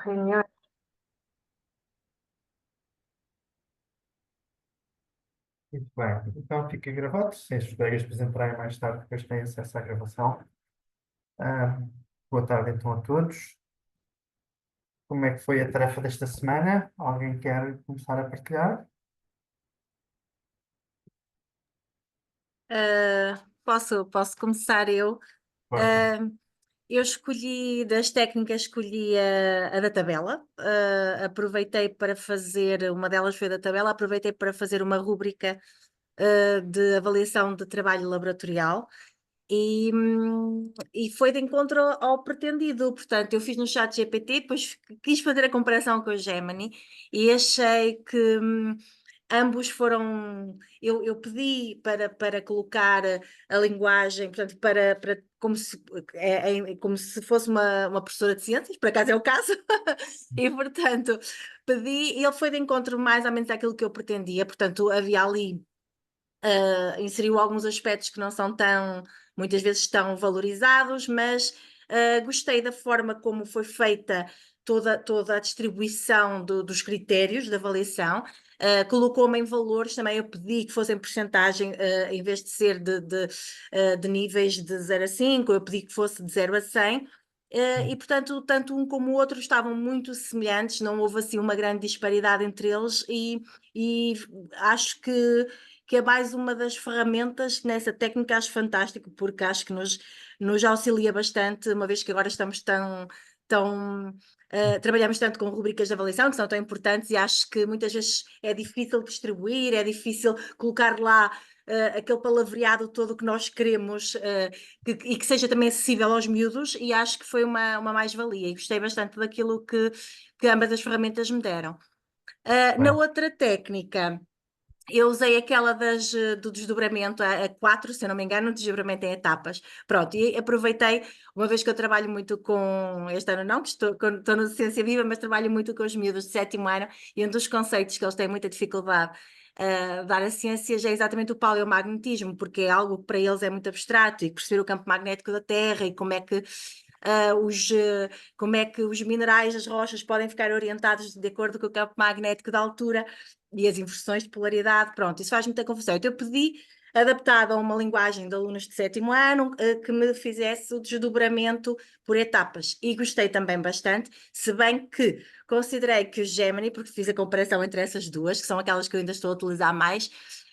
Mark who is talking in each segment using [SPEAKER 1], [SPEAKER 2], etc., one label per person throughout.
[SPEAKER 1] reuniões.
[SPEAKER 2] Muito bem, então fica gravado. Se os colegas depois entrarem mais tarde, depois têm acesso à gravação. Ah, boa tarde então a todos. Como é que foi a tarefa desta semana? Alguém quer começar a partilhar?
[SPEAKER 1] Posso começar eu.
[SPEAKER 2] Força.
[SPEAKER 1] Ah, eu escolhi, das técnicas, escolhi a da tabela. Aproveitei para fazer, uma delas foi a da tabela, aproveitei para fazer uma rúbrica, de avaliação de trabalho laboratorial. E foi de encontro ao pretendido. Portanto, eu fiz no chat GPT, depois quis fazer a comparação com o Gemini e achei que ambos foram. Eu pedi para colocar a linguagem, portanto, como se fosse uma professora de ciências, por acaso é o caso, e portanto pedi, e ele foi de encontro mais ou menos àquilo que eu pretendia. Portanto, havia ali, inseriu alguns aspectos que não são tão, muitas vezes tão valorizados, mas gostei da forma como foi feita toda a distribuição dos critérios de avaliação. Colocou-me em valores, também eu pedi que fossem porcentagem, em vez de ser de níveis de 0 a 5, eu pedi que fosse de 0 a 100. E portanto, tanto um como o outro estavam muito semelhantes, não houve assim uma grande disparidade entre eles, e acho que é mais uma das ferramentas nessa técnica. Acho fantástico, porque acho que nos auxilia bastante, uma vez que agora estamos trabalhamos tanto com rubricas de avaliação, que são tão importantes, e acho que muitas vezes é difícil distribuir, é difícil colocar lá aquele palavreado todo que nós queremos, e que seja também acessível aos miúdos, e acho que foi uma mais-valia, e gostei bastante daquilo que ambas as ferramentas me deram. Na
[SPEAKER 2] Bem,
[SPEAKER 1] outra técnica, eu usei aquela do desdobramento a 4, se eu não me engano, o desdobramento em etapas. Pronto, e aproveitei, uma vez que eu trabalho muito com, este ano não, que estou na Ciência Viva, mas trabalho muito com os miúdos de sétimo ano, e um dos conceitos que eles têm muita dificuldade a dar a ciências é exatamente o paleomagnetismo, porque é algo que para eles é muito abstrato, e perceber o campo magnético da Terra e ah, os, eh, como é que os minerais, as rochas podem ficar orientados de acordo com o campo magnético da altura e as inversões de polaridade. Pronto, isso faz muita confusão. Então eu pedi, adaptado a uma linguagem de alunos de sétimo ano, que me fizesse o desdobramento por etapas, e gostei também bastante, se bem que considerei que o Gemini, porque fiz a comparação entre essas duas, que são aquelas que eu ainda estou a utilizar mais,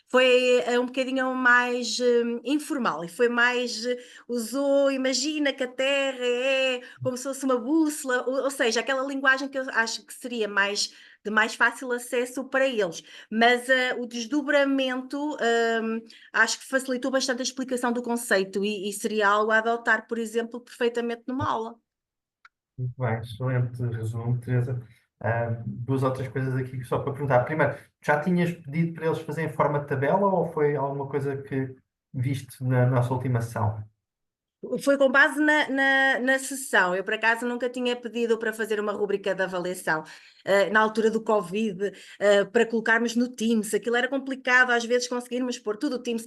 [SPEAKER 1] foi um bocadinho mais informal, e foi mais, usou, imagina que a Terra é como se fosse uma bússola, ou seja, aquela linguagem que eu acho que seria de mais fácil acesso para eles. Mas o desdobramento, acho que facilitou bastante a explicação do conceito, e seria algo a adotar, por exemplo, perfeitamente numa aula.
[SPEAKER 2] muito bem, excelente resumo, Teresa. Duas outras coisas aqui só para perguntar. Primeiro, já tinhas pedido para eles fazerem em forma de tabela ou foi alguma coisa que viste na nossa última sessão?
[SPEAKER 1] Foi com base na sessão. Eu, por acaso, nunca tinha pedido para fazer uma rúbrica de avaliação, na altura do Covid, para colocarmos no Teams. Aquilo era complicado, às vezes conseguirmos pôr tudo o Teams,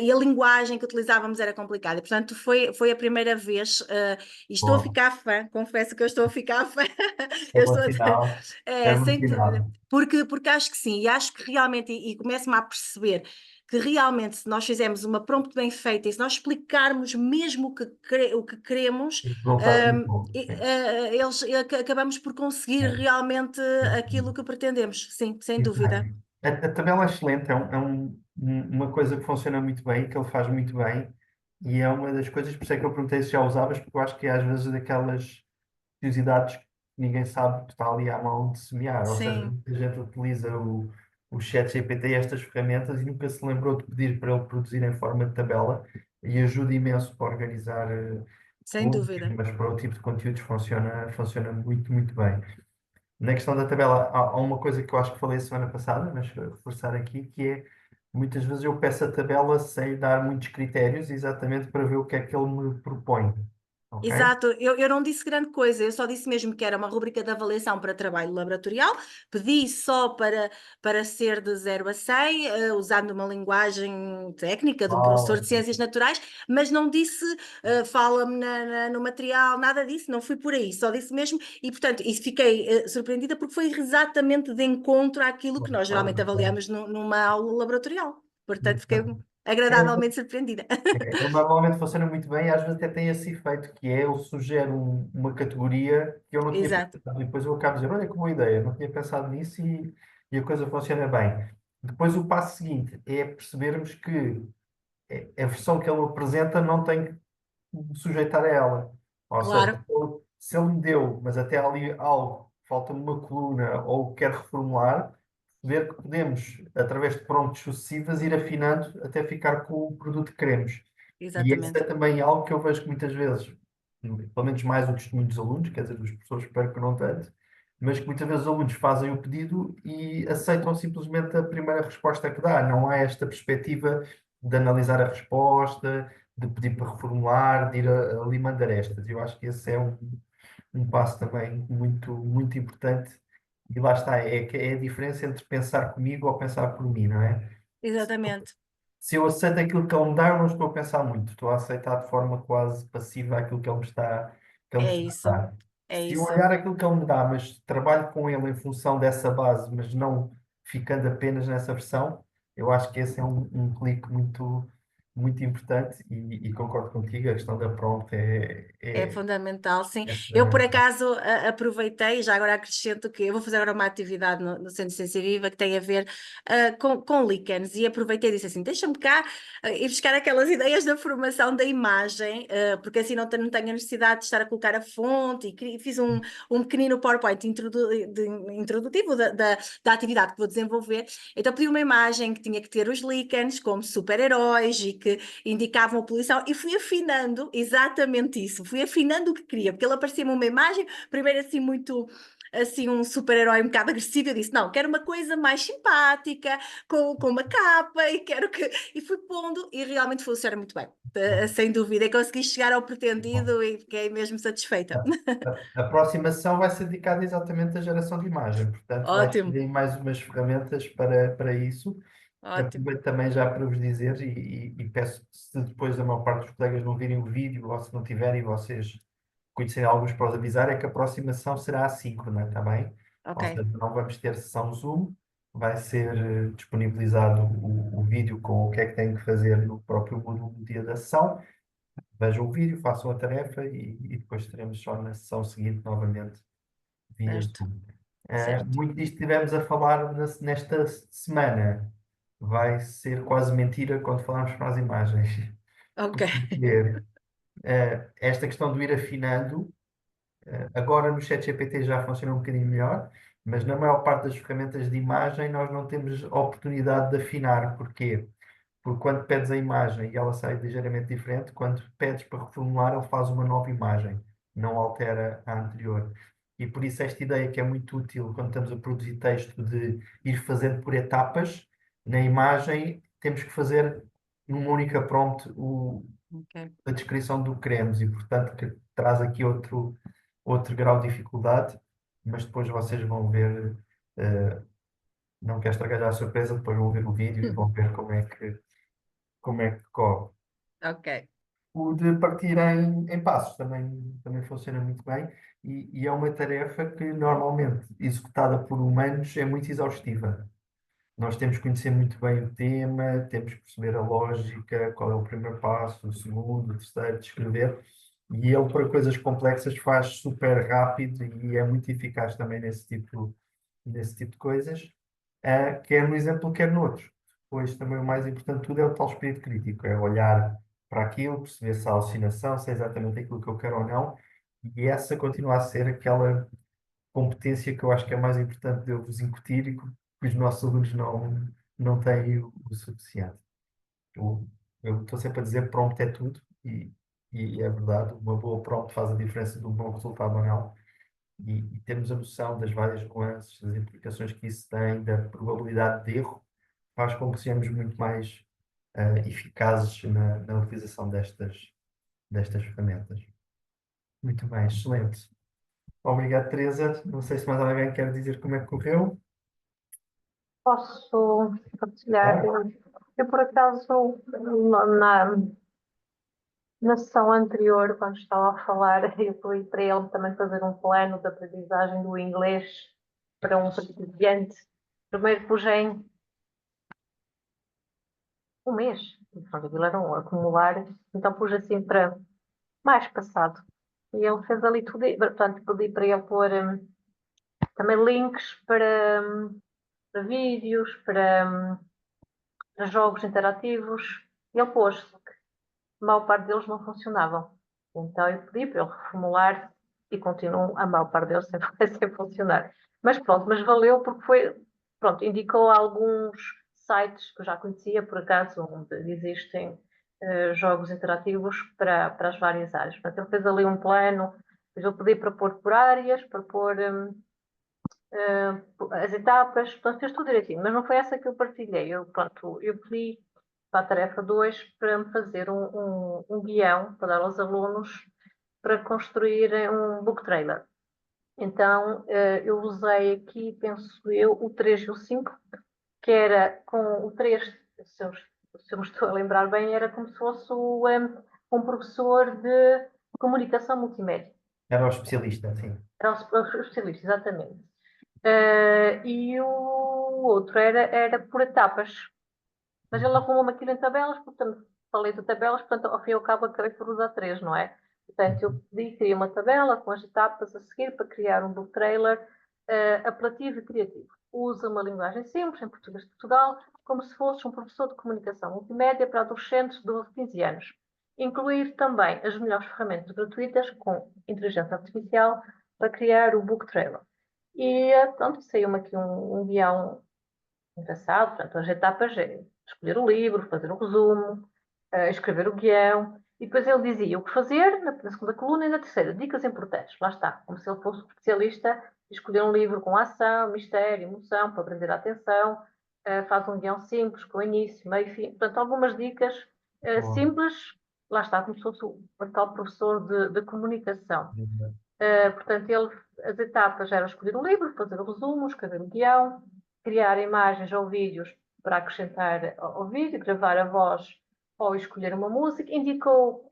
[SPEAKER 1] e a linguagem que utilizávamos era complicada. Portanto, foi a primeira vez, e estou a
[SPEAKER 2] Bom,
[SPEAKER 1] ficar fã, confesso que eu estou a ficar fã.
[SPEAKER 2] é
[SPEAKER 1] Eu
[SPEAKER 2] bom
[SPEAKER 1] estou a...
[SPEAKER 2] sinal. É
[SPEAKER 1] É,
[SPEAKER 2] bom
[SPEAKER 1] sem dúvida.
[SPEAKER 2] sinal.
[SPEAKER 1] Porque acho que sim, e acho que realmente, e começo-me a perceber que realmente, se nós fizermos uma prompt bem feita, e se nós explicarmos mesmo o que queremos,
[SPEAKER 2] Os resultados muito bons. Sim.
[SPEAKER 1] acabamos por conseguir
[SPEAKER 2] É.
[SPEAKER 1] realmente aquilo que pretendemos. Sim, sem
[SPEAKER 2] Muito
[SPEAKER 1] dúvida.
[SPEAKER 2] bem. A tabela é excelente, uma coisa que funciona muito bem, que ele faz muito bem, e é uma das coisas, por isso é que eu perguntei se já usavas, porque eu acho que é às vezes daquelas curiosidades que ninguém sabe que está ali à mão de semear, ou seja,
[SPEAKER 1] Sim,
[SPEAKER 2] muita gente utiliza o chat GPT e estas ferramentas e nunca se lembrou de pedir para ele produzir em forma de tabela, e ajuda imenso para organizar
[SPEAKER 1] sem
[SPEAKER 2] rubricas,
[SPEAKER 1] dúvida.
[SPEAKER 2] mas para o tipo de conteúdos funciona muito, muito bem. Na questão da tabela, há uma coisa que eu acho que falei a semana passada, mas vou reforçar aqui, que é muitas vezes eu peço a tabela sem dar muitos critérios, exatamente para ver o que é que ele me propõe. ok?
[SPEAKER 1] Exato, eu não disse grande coisa, eu só disse mesmo que era uma rubrica de avaliação para trabalho laboratorial, pedi só para ser de 0 a 100, usando uma linguagem técnica de um professor de
[SPEAKER 2] Uau,
[SPEAKER 1] ciências naturais, mas não disse, fala-me no material, nada disso, não fui por aí, só disse mesmo, e portanto, e fiquei surpreendida porque foi exatamente de encontro àquilo que nós geralmente avaliamos numa aula laboratorial, portanto, fiquei agradavelmente surpreendida.
[SPEAKER 2] ele normalmente funciona muito bem e às vezes até tem esse efeito, que é eu sugero uma categoria que eu não tinha
[SPEAKER 1] Exato,
[SPEAKER 2] pensado. E depois eu acabo de dizer, olha que boa ideia, não tinha pensado nisso e a coisa funciona bem. Depois o passo seguinte é percebermos que a versão que ele apresenta não tem que me sujeitar a ela. Ou seja,
[SPEAKER 1] claro,
[SPEAKER 2] se ele me deu, mas até ali algo, falta-me uma coluna ou quer reformular, ver que podemos, através de prompts sucessivas, ir afinando até ficar com o produto que queremos. E esse é
[SPEAKER 1] exatamente.
[SPEAKER 2] também algo que eu vejo que muitas vezes, pelo menos mais o testemunho dos alunos, quer dizer, dos professores, espero que não tanto, mas que muitas vezes os alunos fazem o pedido e aceitam simplesmente a primeira resposta que dá. Não há esta perspectiva de analisar a resposta, de pedir para reformular, de ir ali mandar estas. Eu acho que esse é um passo também muito importante. E lá está, é a diferença entre pensar comigo ou pensar por mim, não é?
[SPEAKER 1] Exatamente.
[SPEAKER 2] Se eu aceito aquilo que ele me dá, eu não estou a pensar muito, estou a aceitar de forma quase passiva aquilo que ele me
[SPEAKER 1] É
[SPEAKER 2] está a
[SPEAKER 1] isso.
[SPEAKER 2] dar.
[SPEAKER 1] É
[SPEAKER 2] Se eu
[SPEAKER 1] isso.
[SPEAKER 2] olhar aquilo que ele me dá, mas trabalho com ele em função dessa base, mas não ficando apenas nessa versão, eu acho que esse é um clique muito importante e concordo contigo, a questão da prompt
[SPEAKER 1] É fundamental, sim.
[SPEAKER 2] é
[SPEAKER 1] Eu, por
[SPEAKER 2] fundamental.
[SPEAKER 1] acaso, aproveitei, já agora acrescento que eu vou fazer agora uma atividade no Centro de Ciência Viva que tem a ver com líquenes e aproveitei e disse assim, deixa-me cá ir buscar aquelas ideias da formação da imagem, porque assim não tenho a necessidade de estar a colocar a fonte e fiz um pequenino PowerPoint introdutivo da atividade que vou desenvolver. Então pedi uma imagem que tinha que ter os líquenes como super-heróis e que indicavam a poluição e fui afinando exatamente isso, fui afinando o que queria, porque ele aparecia-me uma imagem, primeiro assim muito assim um super-herói um bocado agressivo, eu disse, não, quero uma coisa mais simpática, com uma capa e quero que... E fui pondo e realmente funciona muito bem, sem dúvida, e consegui chegar ao
[SPEAKER 2] Bom,
[SPEAKER 1] pretendido e fiquei mesmo satisfeita.
[SPEAKER 2] a próxima sessão vai ser dedicada exatamente à geração de imagem, portanto, vais ter
[SPEAKER 1] Ótimo,
[SPEAKER 2] aí mais umas ferramentas para isso.
[SPEAKER 1] ótimo,
[SPEAKER 2] Aproveito também já para vos dizer e peço que se depois a maior parte dos colegas não virem o vídeo ou se não tiverem vocês conhecerem alguns para os avisar, é que a próxima sessão será assíncrona, está bem? Ou
[SPEAKER 1] ok,
[SPEAKER 2] seja, não vamos ter sessão Zoom, vai ser disponibilizado o vídeo com o que é que têm que fazer no próprio Moodle no dia da sessão. Vejam o vídeo, façam a tarefa e depois teremos só na sessão seguinte novamente via
[SPEAKER 1] certo,
[SPEAKER 2] Zoom.
[SPEAKER 1] certo,
[SPEAKER 2] Muito disto que estivemos a falar nesta semana vai ser quase mentira quando falarmos para as imagens.
[SPEAKER 1] ok,
[SPEAKER 2] Porque, esta questão de ir afinando, agora no ChatGPT já funciona um bocadinho melhor, mas na maior parte das ferramentas de imagem nós não temos a oportunidade de afinar. Porquê? Porque quando pedes a imagem e ela sai ligeiramente diferente, quando pedes para reformular, ele faz uma nova imagem, não altera a anterior. E por isso esta ideia que é muito útil quando estamos a produzir texto de ir fazendo por etapas, na imagem temos que fazer numa única prompt
[SPEAKER 1] ok.
[SPEAKER 2] a descrição do que queremos e portanto que traz aqui outro grau de dificuldade, mas depois vocês vão ver, eh, não quero estragar já a surpresa, depois vão ver o vídeo e vão ver como é que corre.
[SPEAKER 1] Ok,
[SPEAKER 2] O de partir em passos também funciona muito bem e é uma tarefa que normalmente executada por humanos é muito exaustiva. Nós temos que conhecer muito bem o tema, temos que perceber a lógica, qual é o primeiro passo, o segundo, o terceiro, descrever. E ele, para coisas complexas, faz super rápido e é muito eficaz também nesse tipo de coisas, quer no exemplo, quer no outro. Depois, também o mais importante de tudo é o tal espírito crítico, é olhar para aquilo, perceber se há alucinação, se é exatamente aquilo que eu quero ou não, e essa continua a ser aquela competência que eu acho que é mais importante de eu vos incutir e que os nossos alunos não têm o suficiente. Eu estou sempre a dizer prompt é tudo e é verdade, uma boa prompt faz a diferença de um bom resultado ou não. E termos a noção das várias nuances, das implicações que isso tem, da probabilidade de erro, faz com que sejamos muito mais eficazes na utilização destas ferramentas. Muito bem, excelente. Obrigado, Teresa. Não sei se mais alguém quer dizer como é que correu.
[SPEAKER 3] Posso partilhar?
[SPEAKER 2] Claro.
[SPEAKER 3] Eu, por acaso, na sessão anterior, quando estava a falar, eu pedi para ele também fazer um plano de aprendizagem do inglês para um principiante. Primeiro pus em um mês, portanto, aquilo era um acumular, então pus assim para mais passado. E ele fez ali tudo, portanto, pedi para ele pôr também links para vídeos, para jogos interativos. Ele pôs, a maior parte deles não funcionavam. Então eu pedi para ele reformular e continuam a maior parte deles sem, sem funcionar. Mas pronto, mas valeu porque foi, pronto, indicou alguns sites que eu já conhecia, por acaso, onde existem jogos interativos para as várias áreas. Portanto, ele fez ali um plano, depois eu pedi para pôr por áreas, para pôr as etapas, portanto, fez tudo direitinho, mas não foi essa que eu partilhei. Eu, pronto, eu pedi para a tarefa 2 para me fazer um guião para dar aos alunos para construírem um book trailer. Então, eu usei aqui, penso eu, o 3 e o 5, que era com o 3, se eu me estou a lembrar bem, era como se fosse um professor de comunicação multimédia.
[SPEAKER 2] Era o especialista, sim.
[SPEAKER 3] Era o especialista, exatamente. E o outro era por etapas. Mas ele arrumou-me aquilo em tabelas, portanto, falei de tabelas, portanto, ao fim e ao cabo, acabei por usar três, não é? Portanto, eu pedi, criei uma tabela com as etapas a seguir para criar um book trailer apelativo e criativo. Usa uma linguagem simples, em português de Portugal, como se fosse um professor de comunicação multimédia para adolescentes de 12 a 15 anos. Incluir também as melhores ferramentas gratuitas com inteligência artificial para criar o book trailer. E pronto, saiu-me aqui um guião engraçado. Portanto, as etapas é escolher o livro, fazer o resumo, escrever o guião. E depois ele dizia o que fazer na segunda coluna e na terceira. Dicas importantes. Lá está. Como se ele fosse um especialista e escolher um livro com ação, mistério, emoção, para prender a atenção. Faz um guião simples, com início, meio e fim. Portanto, algumas dicas
[SPEAKER 2] Boa.
[SPEAKER 3] simples. Lá está, como se fosse o tal professor de comunicação. Portanto, as etapas eram escolher o livro, fazer o resumo, escrever o guião, criar imagens ou vídeos para acrescentar ao vídeo, gravar a voz ou escolher uma música. Indicou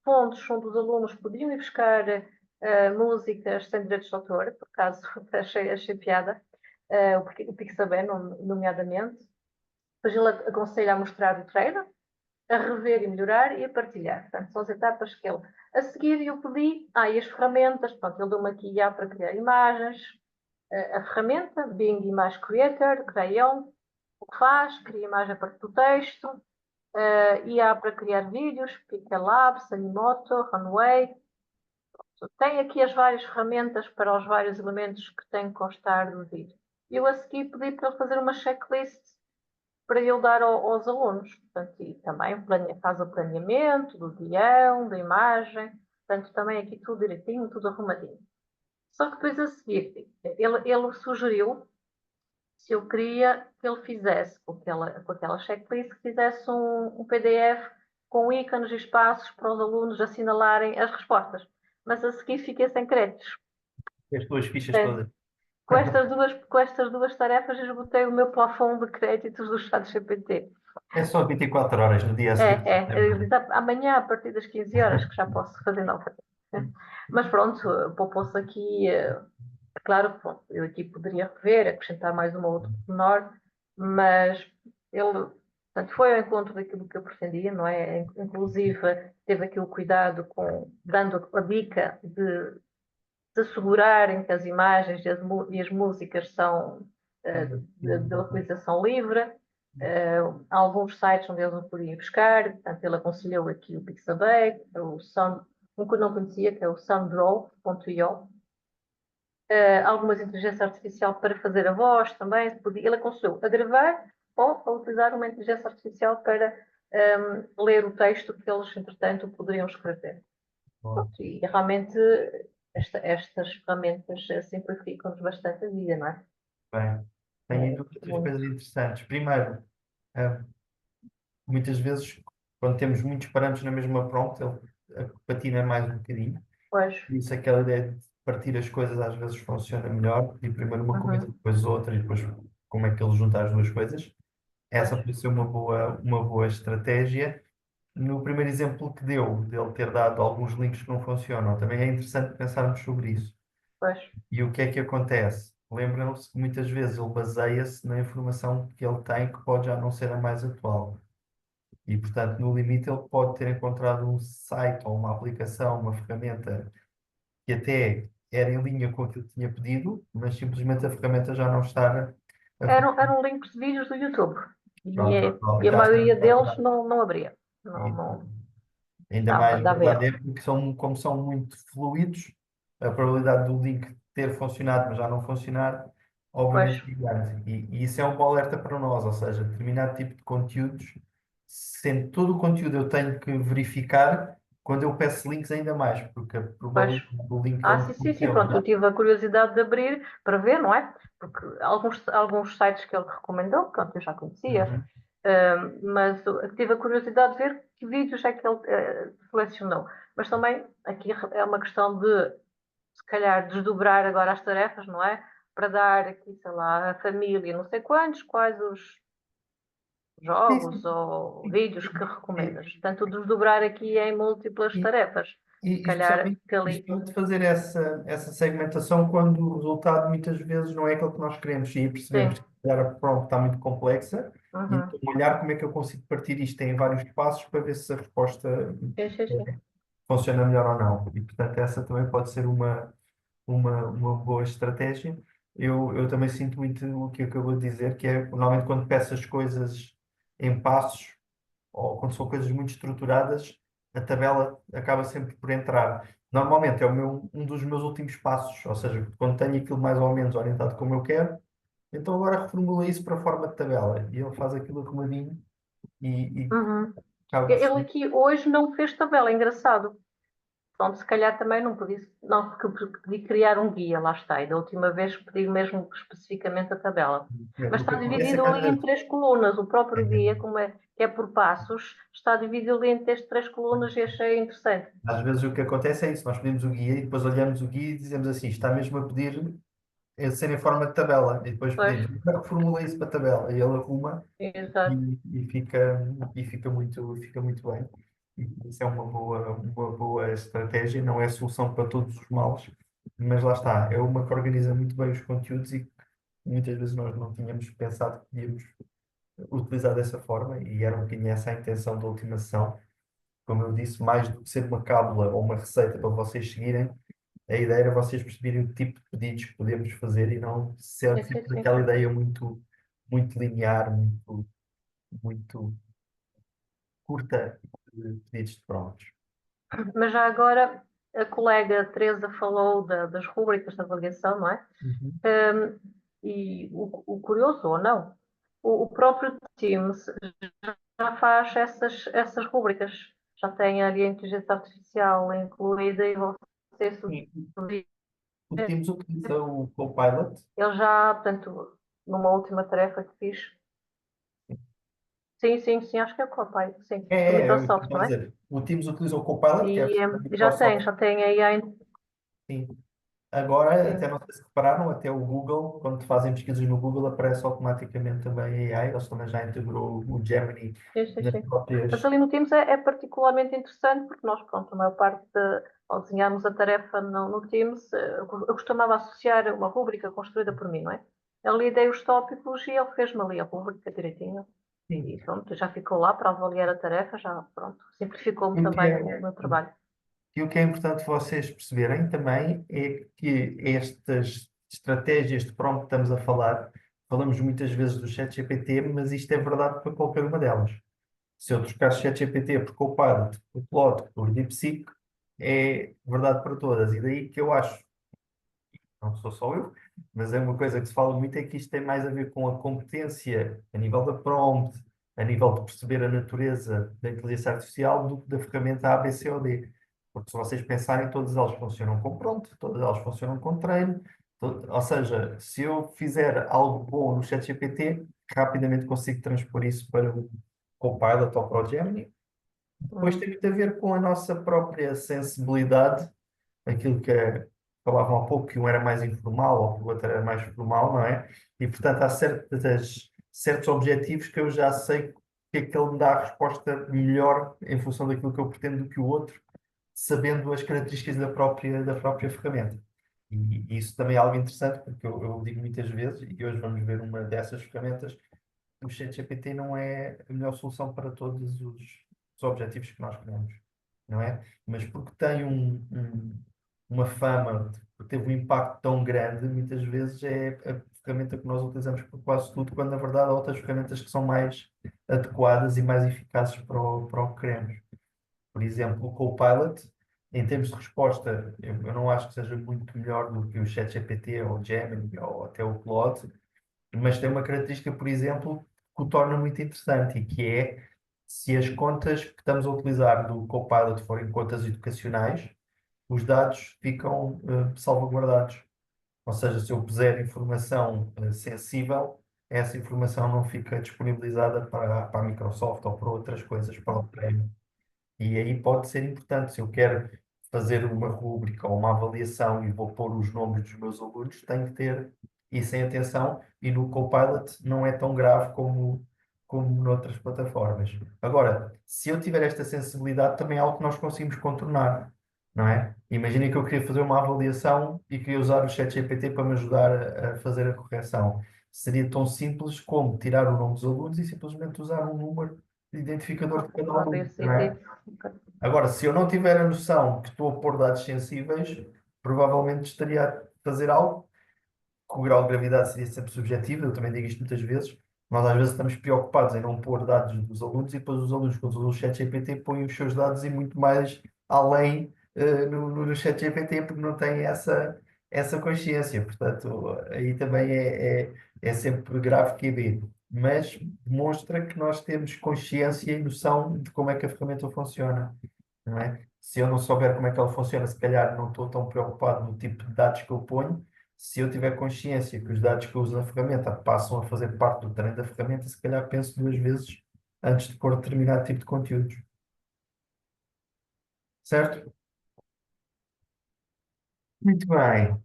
[SPEAKER 3] fontes onde os alunos podiam ir buscar músicas sem direitos de autor, por acaso achei piada, o Pixabay, nomeadamente. Depois ele aconselha a mostrar o trailer, a rever e melhorar e a partilhar. Portanto, são as etapas que ele... A seguir, eu pedi, e as ferramentas, pronto, ele deu-me aqui IA para criar imagens, a ferramenta, Bing Image Creator, Crayon, o que faz, cria imagem a partir do texto, IA para criar vídeos, Pixelabs, Animoto, Runway. Tem aqui as várias ferramentas para os vários elementos que têm que constar do vídeo. Eu a seguir pedi para ele fazer uma checklist para ele dar aos alunos. Portanto, e também faz o planeamento do guião, da imagem, portanto, também aqui tudo direitinho, tudo arrumadinho. Só que depois a seguir, ele sugeriu, se eu queria que ele fizesse, com aquela checklist, que fizesse um PDF com ícones e espaços para os alunos assinalarem as respostas. Mas a seguir fiquei sem créditos.
[SPEAKER 2] As tuas fichas
[SPEAKER 3] Portanto,
[SPEAKER 2] todas.
[SPEAKER 3] com estas duas tarefas, esgotei o meu plafond de créditos do ChatGPT.
[SPEAKER 2] É só 24 horas no dia a seguir.
[SPEAKER 3] Ele diz amanhã a partir das 15 horas que já posso fazer novamente. Mas pronto, poupou-se aqui, claro que bom, eu aqui poderia rever, acrescentar mais uma ou outra menor, mas ele, portanto, foi ao encontro daquilo que eu pretendia, não é? Inclusive teve aqui o cuidado dando a dica de assegurarem que as imagens e as músicas são de utilização livre. Alguns sites onde eles não podiam buscar, portanto, ele aconselhou aqui o Pixabay, um que eu não conhecia, que é o sounddraw.io. Algumas inteligência artificial para fazer a voz também. Ele aconselhou a gravar ou a utilizar uma inteligência artificial para ler o texto que eles, entretanto, poderiam escrever. E realmente estas ferramentas simplificam-nos bastante a vida, não é?
[SPEAKER 2] Bem, tenho duas três
[SPEAKER 3] Muito.
[SPEAKER 2] coisas interessantes. Primeiro, muitas vezes, quando temos muitos parâmetros na mesma prompt, ele patina mais um bocadinho.
[SPEAKER 3] Pois.
[SPEAKER 2] Por isso aquela ideia de partir as coisas às vezes funciona melhor, e primeiro uma coisa,
[SPEAKER 3] Uhum.
[SPEAKER 2] depois outra, e depois como é que ele junta as duas coisas. Essa
[SPEAKER 3] Pois.
[SPEAKER 2] pode ser uma boa estratégia. No primeiro exemplo que deu, dele ter dado alguns links que não funcionam, também é interessante pensarmos sobre isso.
[SPEAKER 3] Pois.
[SPEAKER 2] E o que é que acontece? Lembram-se que muitas vezes ele baseia-se na informação que ele tem, que pode já não ser a mais atual. E, portanto, no limite, ele pode ter encontrado um site ou uma aplicação, uma ferramenta que até era em linha com aquilo que tinha pedido, mas simplesmente a ferramenta já não está a
[SPEAKER 3] Eram links de vídeos do YouTube.
[SPEAKER 2] pronto,
[SPEAKER 3] E a
[SPEAKER 2] já está
[SPEAKER 3] maioria deles
[SPEAKER 2] incorporado.
[SPEAKER 3] não abria.
[SPEAKER 2] E
[SPEAKER 3] Não
[SPEAKER 2] ainda mais
[SPEAKER 3] dava
[SPEAKER 2] verdade
[SPEAKER 3] erro.
[SPEAKER 2] é porque como são muito fluidos, a probabilidade do link ter funcionado, mas já não funcionar,
[SPEAKER 3] Pois.
[SPEAKER 2] obviamente é gigante. E isso é um bom alerta para nós, ou seja, determinado tipo de conteúdos, sendo todo o conteúdo eu tenho que verificar, quando eu peço links ainda mais, porque a
[SPEAKER 3] Pois.
[SPEAKER 2] probabilidade do link onde
[SPEAKER 3] Sim, pronto, eu
[SPEAKER 2] funciona.
[SPEAKER 3] tive a curiosidade de abrir para ver, não é? Porque alguns sites que ele recomendou, pronto, eu já conhecia,
[SPEAKER 2] Uhum.
[SPEAKER 3] mas eu tive a curiosidade de ver que vídeos é que ele selecionou. Mas também aqui é uma questão de, se calhar, desdobrar agora as tarefas, não é? Para dar aqui, sei lá, a família, não sei quantos, quais os jogos
[SPEAKER 2] Sim,
[SPEAKER 3] ou vídeos que
[SPEAKER 2] sim.
[SPEAKER 3] recomendas. Portanto, desdobrar aqui em múltiplas
[SPEAKER 2] E,
[SPEAKER 3] tarefas. Se
[SPEAKER 2] e
[SPEAKER 3] calhar
[SPEAKER 2] especialmente,
[SPEAKER 3] que ali.
[SPEAKER 2] especialmente fazer essa segmentação quando o resultado muitas vezes não é aquilo que nós queremos, e
[SPEAKER 3] Sim.
[SPEAKER 2] percebemos que a prompt está muito complexa, e
[SPEAKER 3] Uhum.
[SPEAKER 2] então olhar como é que eu consigo partir isto em vários passos para ver se a resposta
[SPEAKER 3] Sim.
[SPEAKER 2] funciona melhor ou não. E portanto essa também pode ser uma boa estratégia. Eu também sinto muito o que acabou de dizer, que é normalmente quando peço as coisas em passos, ou quando são coisas muito estruturadas, a tabela acaba sempre por entrar. Normalmente é um dos meus últimos passos, ou seja, quando tenho aquilo mais ou menos orientado como eu quero, então agora reformula isso para a forma de tabela. E ele faz aquilo arrumadinho e
[SPEAKER 3] Uhum.
[SPEAKER 2] acaba por
[SPEAKER 3] Ele
[SPEAKER 2] ser.
[SPEAKER 3] aqui hoje não fez tabela, é engraçado. Pronto, se calhar também não podia, não, porque pedi criar um guia, lá está. E da última vez pedi mesmo especificamente a tabela. Mas
[SPEAKER 2] O que
[SPEAKER 3] está
[SPEAKER 2] acontece é
[SPEAKER 3] dividido
[SPEAKER 2] que
[SPEAKER 3] ali em três colunas. O próprio guia, que é por passos, está dividido ali em três colunas e achei interessante.
[SPEAKER 2] às vezes o que acontece é isso, nós pedimos o guia e depois olhamos o guia e dizemos assim, está mesmo a pedir ser em forma de tabela, e depois
[SPEAKER 3] Pois,
[SPEAKER 2] pedimos, reformula isso para a tabela, e ele arruma
[SPEAKER 3] exato.
[SPEAKER 2] e fica muito bem. E isso é uma boa estratégia, não é solução para todos os males, mas lá está, é uma que organiza muito bem os conteúdos e que muitas vezes nós não tínhamos pensado que podíamos utilizar dessa forma, e era um bocadinho essa a intenção da última sessão. Como eu disse, mais do que ser uma cábula ou uma receita para vocês seguirem, a ideia era vocês perceberem o tipo de pedidos que podemos fazer e não ser tipo
[SPEAKER 3] Sim.
[SPEAKER 2] daquela ideia muito, muito linear, muito curta de pedidos de prontos.
[SPEAKER 3] Mas já agora, a colega Teresa falou das rúbricas de avaliação, não é?
[SPEAKER 2] Uhum.
[SPEAKER 3] E o curioso, ou não, o próprio Teams já faz essas rúbricas, já tem ali a inteligência artificial incluída e você
[SPEAKER 2] E
[SPEAKER 3] subir.
[SPEAKER 2] o Teams utiliza o Copilot.
[SPEAKER 3] Ele já, portanto, numa última tarefa que fiz, sim, acho que é o Copilot, sim, do
[SPEAKER 2] Eu
[SPEAKER 3] Microsoft,
[SPEAKER 2] estou a
[SPEAKER 3] não é?
[SPEAKER 2] dizer, o Teams utiliza o Copilot, que é a
[SPEAKER 3] E
[SPEAKER 2] versão da
[SPEAKER 3] já
[SPEAKER 2] Microsoft.
[SPEAKER 3] tem aí a.
[SPEAKER 2] Sim. Agora, até
[SPEAKER 3] Sim,
[SPEAKER 2] não sei se repararam, até o Google, quando fazem pesquisas no Google, aparece automaticamente também a AI. Eles também já integrou o Gemini nas
[SPEAKER 3] sim. Mas
[SPEAKER 2] próprias.
[SPEAKER 3] ali no Teams é particularmente interessante porque nós, pronto, a maior parte ao desenharmos a tarefa no Teams, eu costumava associar uma rúbrica construída por mim, não é? Ali dei os tópicos e ele fez-me ali a rúbrica direitinho.
[SPEAKER 2] Sim.
[SPEAKER 3] E pronto, já ficou lá para avaliar a tarefa, já pronto, simplificou-me
[SPEAKER 2] E o que
[SPEAKER 3] também
[SPEAKER 2] é,
[SPEAKER 3] o meu trabalho.
[SPEAKER 2] e o que é importante vocês perceberem também é que estas estratégias de prompt que estamos a falar, falamos muitas vezes do ChatGPT, mas isto é verdade para qualquer uma delas. Se eu trocar ChatGPT por Copilot, por Claude, por DeepSeek, é verdade para todas. E daí que eu acho, não sou só eu, mas é uma coisa que se fala muito, é que isto tem mais a ver com a competência a nível da prompt, a nível de perceber a natureza da inteligência artificial, do que da ferramenta A, B, C ou D. Porque se vocês pensarem, todas elas funcionam com prompt, todas elas funcionam com treino, ou seja, se eu fizer algo bom no ChatGPT, rapidamente consigo transpor isso para o Copilot ou para o Gemini, Depois tem muito a ver com a nossa própria sensibilidade, aquilo que falavam há pouco, que um era mais informal ou que o outro era mais formal, não é? E, portanto, há certos objetivos que eu já sei que aquele me dá a resposta melhor em função daquilo que eu pretendo do que o outro, sabendo as características da própria ferramenta. E isso também é algo interessante, porque eu digo muitas vezes, e hoje vamos ver uma dessas ferramentas, o ChatGPT não é a melhor solução para todos os objetivos que nós queremos, não é? Mas porque tem uma fama, porque teve um impacto tão grande, muitas vezes é a ferramenta que nós utilizamos para quase tudo, quando na verdade há outras ferramentas que são mais adequadas e mais eficazes para o que queremos. Por exemplo, o Copilot, em termos de resposta, eu não acho que seja muito melhor do que o ChatGPT ou o Gemini ou até o Claude, mas tem uma característica, por exemplo, que o torna muito interessante e que é se as contas que estamos a utilizar do Copilot forem contas educacionais, os dados ficam salvaguardados. Ou seja, se eu puser informação sensível, essa informação não fica disponibilizada para a Microsoft ou para outras coisas, para o prémio. E aí pode ser importante, se eu quero fazer uma rúbrica ou uma avaliação e vou pôr os nomes dos meus alunos, tenho que ter isso em atenção e no Copilot não é tão grave como noutras plataformas. Agora, se eu tiver esta sensibilidade, também é algo que nós conseguimos contornar, não é? Imaginem que eu queria fazer uma avaliação e queria usar o ChatGPT para me ajudar a fazer a correção. Seria tão simples como tirar o nome dos alunos e simplesmente usar um número de identificador de cada
[SPEAKER 3] Pode
[SPEAKER 2] aluno,
[SPEAKER 3] ser
[SPEAKER 2] não é?
[SPEAKER 3] sentido.
[SPEAKER 2] Agora, se eu não tiver a noção que estou a pôr dados sensíveis, provavelmente estaria a fazer algo que o grau de gravidade seria sempre subjetivo, eu também digo isto muitas vezes. Nós às vezes estamos preocupados em não pôr dados dos alunos e depois os alunos, quando usam o ChatGPT, põem os seus dados e muito mais além no ChatGPT porque não têm essa consciência. Portanto, aí também é sempre grave QB. Mas demonstra que nós temos consciência e noção de como é que a ferramenta funciona, não é? Se eu não souber como é que ela funciona, se calhar não estou tão preocupado no tipo de dados que eu ponho. Se eu tiver consciência que os dados que eu uso na ferramenta passam a fazer parte do treino da ferramenta, se calhar penso duas vezes antes de pôr determinado tipo de conteúdos. Certo? Muito bem.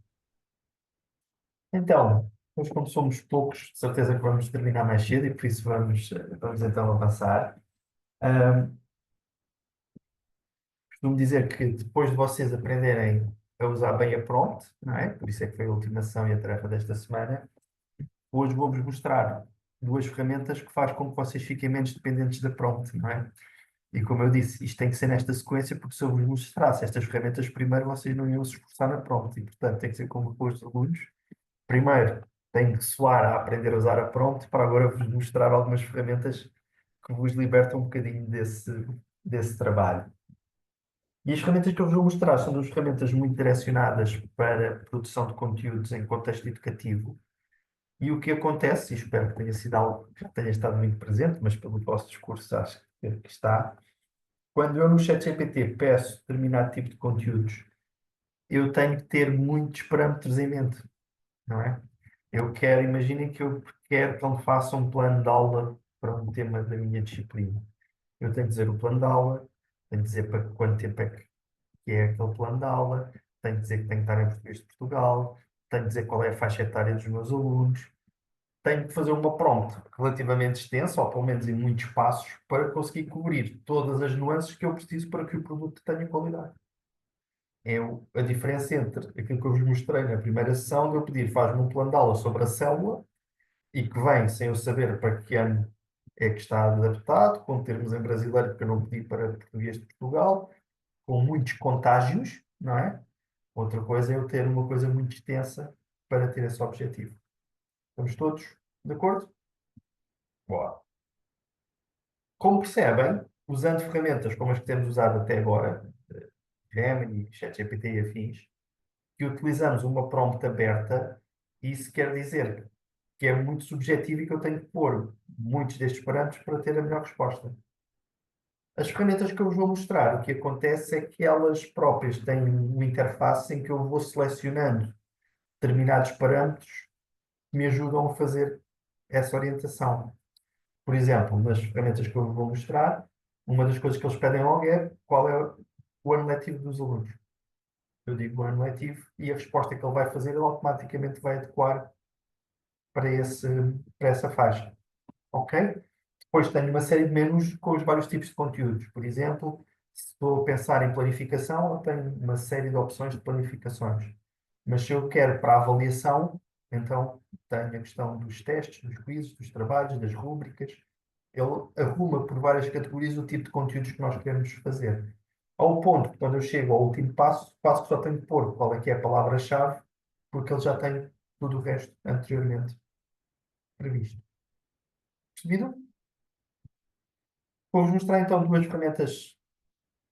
[SPEAKER 2] Então, nós como somos poucos, de certeza que vamos terminar mais cedo e por isso vamos então avançar. Ahm, Costumo dizer que depois de vocês aprenderem a usar bem a prompt, não é? Por isso é que foi a ultimação e a tarefa desta semana. Hoje vou-vos mostrar duas ferramentas que faz com que vocês fiquem menos dependentes da prompt, não é? E como eu disse, isto tem que ser nesta sequência, porque se eu vos mostrasse estas ferramentas primeiro, vocês não iam se esforçar na prompt. E, portanto, tem que ser como com os alunos. Primeiro, tem que soar a aprender a usar a prompt, para agora vos mostrar algumas ferramentas que vos libertam um bocadinho desse trabalho. E as ferramentas que eu vos vou mostrar são duas ferramentas muito direcionadas para produção de conteúdos em contexto educativo. E o que acontece, e espero que tenha sido algo que já tenha estado muito presente, mas pelo vosso discurso acho que está, quando eu no ChatGPT peço determinado tipo de conteúdos, eu tenho que ter muitos parâmetros em mente, não é? Imaginem que eu quero que ele faça um plano de aula para um tema da minha disciplina. Eu tenho que dizer o plano de aula, tenho que dizer para quanto tempo que é aquele plano de aula, tenho que dizer que tem que estar em português de Portugal, tenho que dizer qual é a faixa etária dos meus alunos, tenho que fazer uma prompt relativamente extensa, ou pelo menos em muitos passos, para conseguir cobrir todas as nuances que eu preciso para que o produto tenha qualidade. A diferença entre aquilo que eu vos mostrei na primeira sessão, de eu pedir, faz-me um plano de aula sobre a célula, e que vem sem eu saber para que ano é que está adaptado, com termos em brasileiro, porque eu não pedi para português de Portugal, com muitos contágios, não é? Outra coisa é eu ter uma coisa muito extensa para ter esse objetivo. Estamos todos de acordo? Boa. Como percebem, usando ferramentas como as que temos usado até agora, Gemini, ChatGPT e afins, que utilizamos uma prompt aberta, isso quer dizer que é muito subjetivo e que eu tenho que pôr muitos destes parâmetros para ter a melhor resposta. As ferramentas que eu vos vou mostrar, o que acontece é que elas próprias têm uma interface em que eu vou selecionando determinados parâmetros que me ajudam a fazer essa orientação. Por exemplo, nas ferramentas que eu vos vou mostrar, uma das coisas que eles pedem logo é qual é o ano letivo dos alunos. Eu digo o ano letivo e a resposta que ele vai fazer, ele automaticamente vai adequar para essa faixa. Ok? Depois tenho uma série de menus com os vários tipos de conteúdos. Por exemplo, se estou a pensar em planificação, eu tenho uma série de opções de planificações. Mas se eu quero para avaliação, então tenho a questão dos testes, dos quizzes, dos trabalhos, das rúbricas. Ele arruma por várias categorias o tipo de conteúdos que nós queremos fazer. Ao ponto que, quando eu chego ao último passo, passo que só tenho que pôr qual é que é a palavra-chave, porque ele já tem tudo o resto anteriormente previsto. Percebido? Vou-vos mostrar então duas ferramentas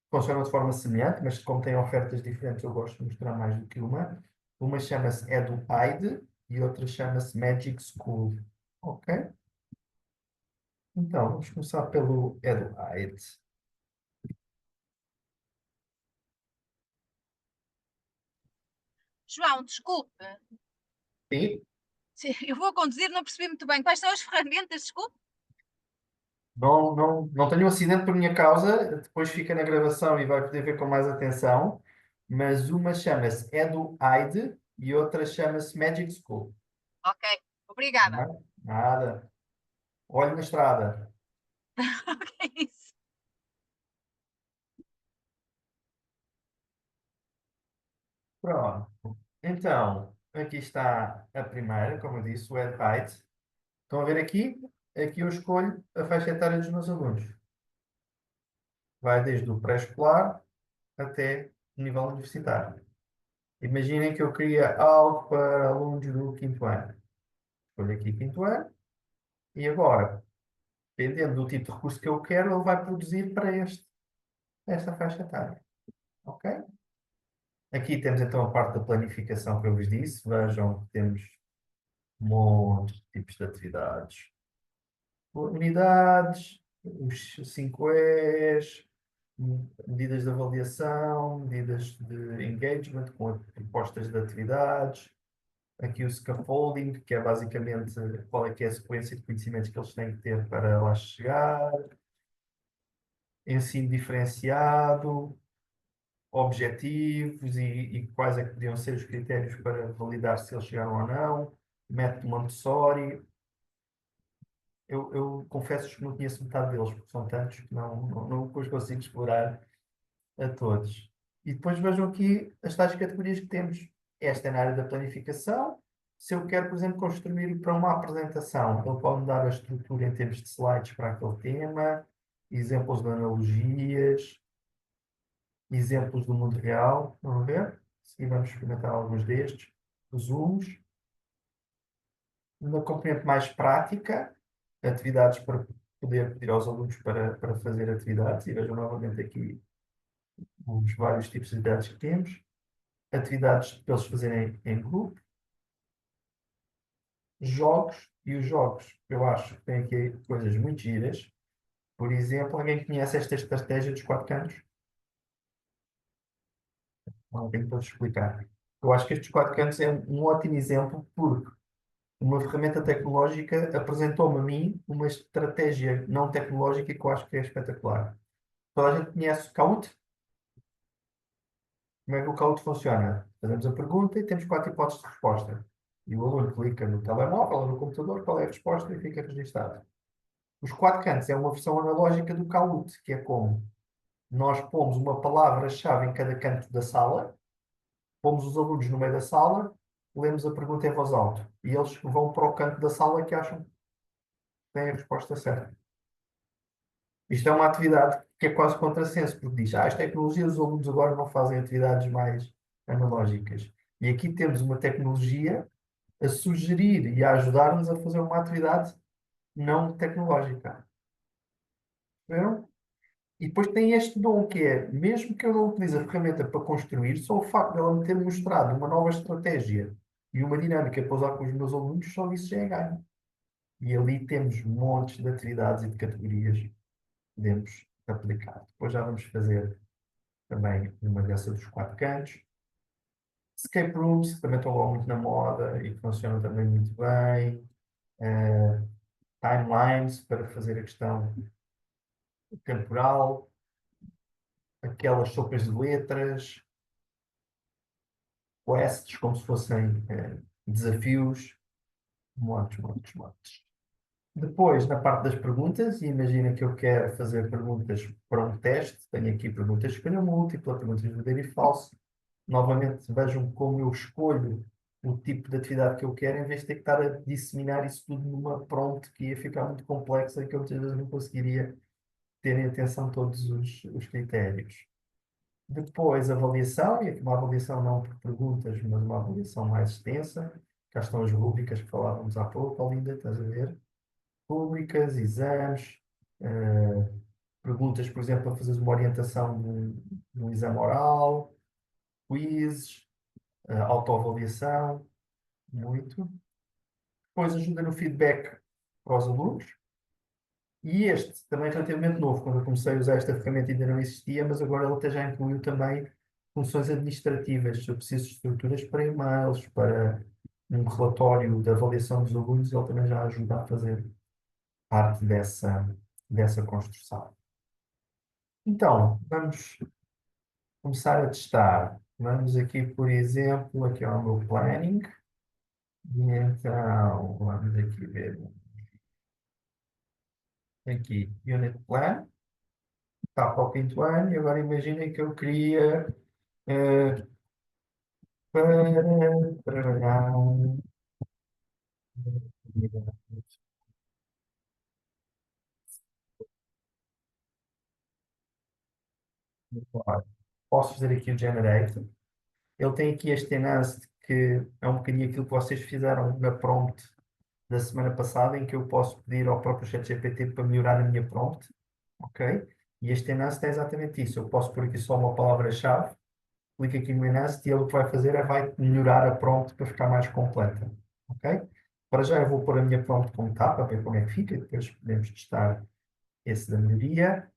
[SPEAKER 2] que funcionam de forma semelhante, mas como têm ofertas diferentes, eu gosto de mostrar mais do que uma. Uma chama-se EduAid e outra chama-se Magic School. Ok? Então, vamos começar pelo EduAid.
[SPEAKER 4] João, desculpe.
[SPEAKER 2] Sim.
[SPEAKER 4] Sim, eu vou conduzir, não percebi muito bem. Quais são as ferramentas? Desculpe.
[SPEAKER 2] Não tenho um acidente por minha causa, depois fica na gravação e vai poder ver com mais atenção. Mas uma chama-se EduAid e outra chama-se Magic School.
[SPEAKER 4] Ok, obrigada.
[SPEAKER 2] Nada. Olho na estrada.
[SPEAKER 4] Ok, isso.
[SPEAKER 2] Pronto. Então, aqui está a primeira, como eu disse, o EduAid. Estão a ver aqui? Aqui eu escolho a faixa etária dos meus alunos. Vai desde o pré-escolar até o nível universitário. Imaginem que eu queria algo para alunos do quinto ano. Escolho aqui quinto ano e agora, dependendo do tipo de recurso que eu quero, ele vai produzir para esta faixa etária. Ok? Aqui temos então a parte da planificação que eu vos disse. Vejam que temos um monte de tipos de atividades. Unidades, os 5 E's, medidas de avaliação, medidas de engagement com propostas de atividades. Aqui o scaffolding, que é basicamente qual é que é a sequência de conhecimentos que eles têm que ter para lá chegar. Ensino diferenciado, objetivos e quais é que podiam ser os critérios para validar se eles chegaram ou não. Método Montessori. Eu confesso que não conheço metade deles, porque são tantos que não os consigo explorar a todos. E depois vejam aqui as tais categorias que temos. Esta é na área da planificação. Se eu quero, por exemplo, construir para uma apresentação, ele pode me dar a estrutura em termos de slides para aquele tema, exemplos de analogias, exemplos do mundo real. Vamos ver? Seguir vamos experimentar alguns destes. Resumos. Uma componente mais prática, atividades para poder pedir aos alunos para fazer atividades. E vejam novamente aqui os vários tipos de atividades que temos. Atividades para eles fazerem em grupo. Jogos, e os jogos, eu acho que têm aqui coisas muito giras. Por exemplo, alguém conhece esta estratégia dos quatro cantos? Não tenho para explicar. Eu acho que estes quatro cantos é um ótimo exemplo porque uma ferramenta tecnológica apresentou-me a mim uma estratégia não tecnológica que eu acho que é espetacular. Toda a gente conhece o Kahoot? Como é que o Kahoot funciona? Fazemos a pergunta e temos quatro hipóteses de resposta. E o aluno clica no telemóvel ou no computador, qual é a resposta e fica registado. Os quatro cantos é uma versão analógica do Kahoot, que é como nós pomos uma palavra-chave em cada canto da sala, pomos os alunos no meio da sala, lemos a pergunta em voz alta e eles vão para o canto da sala que acham que têm a resposta certa. Isto é uma atividade que é quase contrassenso, porque diz, as tecnologias, os alunos agora não fazem atividades mais analógicas. E aqui temos uma tecnologia a sugerir e a ajudar-nos a fazer uma atividade não tecnológica. Viram? E depois tem este dom que é, mesmo que eu não utilize a ferramenta para construir, só o facto dela me ter mostrado uma nova estratégia e uma dinâmica para usar com os meus alunos, só isso já é ganho. E ali temos montes de atividades e de categorias que podemos aplicar. Depois já vamos fazer também uma dessas dos quatro cantos. Escape rooms, que também estão lá muito na moda e que funcionam também muito bem. Timelines, para fazer a questão temporal, aquelas sopas de letras, quests, como se fossem desafios, montes, montes, montes. Depois, na parte das perguntas, imagina que eu quero fazer perguntas para um teste, tenho aqui perguntas de escolha múltipla, perguntas de verdadeiro e falso. Novamente, vejam como eu escolho o tipo de atividade que eu quero, em vez de ter que estar a disseminar isso tudo numa prompt que ia ficar muito complexa e que eu muitas vezes não conseguiria ter em atenção todos os critérios. Depois, avaliação, e aqui uma avaliação não por perguntas, mas uma avaliação mais extensa. Cá estão as rúbricas que falávamos há pouco, Olinda, estás a ver? Públicas, exames, perguntas, por exemplo, para fazeres uma orientação de um exame oral, quizzes, autoavaliação, muito. Depois ajuda no feedback para os alunos. E este também é relativamente novo. Quando eu comecei a usar esta ferramenta ainda não existia, mas agora ele até já incluiu também funções administrativas. Se eu preciso de estruturas para e-mails, para um relatório de avaliação dos alunos, ele também já ajuda a fazer parte dessa construção. Então, vamos começar a testar. Vamos aqui, por exemplo, aqui ao meu planning. E então, vamos aqui ver. Aqui, Unit Plan. Está para o quinto ano. E agora imaginem que eu queria para trabalhar. Posso fazer aqui o Generate. Ele tem aqui este enhanced que é um bocadinho aquilo que vocês fizeram na prompt da semana passada, em que eu posso pedir ao próprio ChatGPT para melhorar a minha prompt, ok? E este enhanced é exatamente isso. Eu posso pôr aqui só uma palavra-chave, clico aqui no enhanced e ele o que vai fazer é vai melhorar a prompt para ficar mais completa, ok? Para já eu vou pôr a minha prompt como está, para ver como é que fica, depois podemos testar esse da melhoria.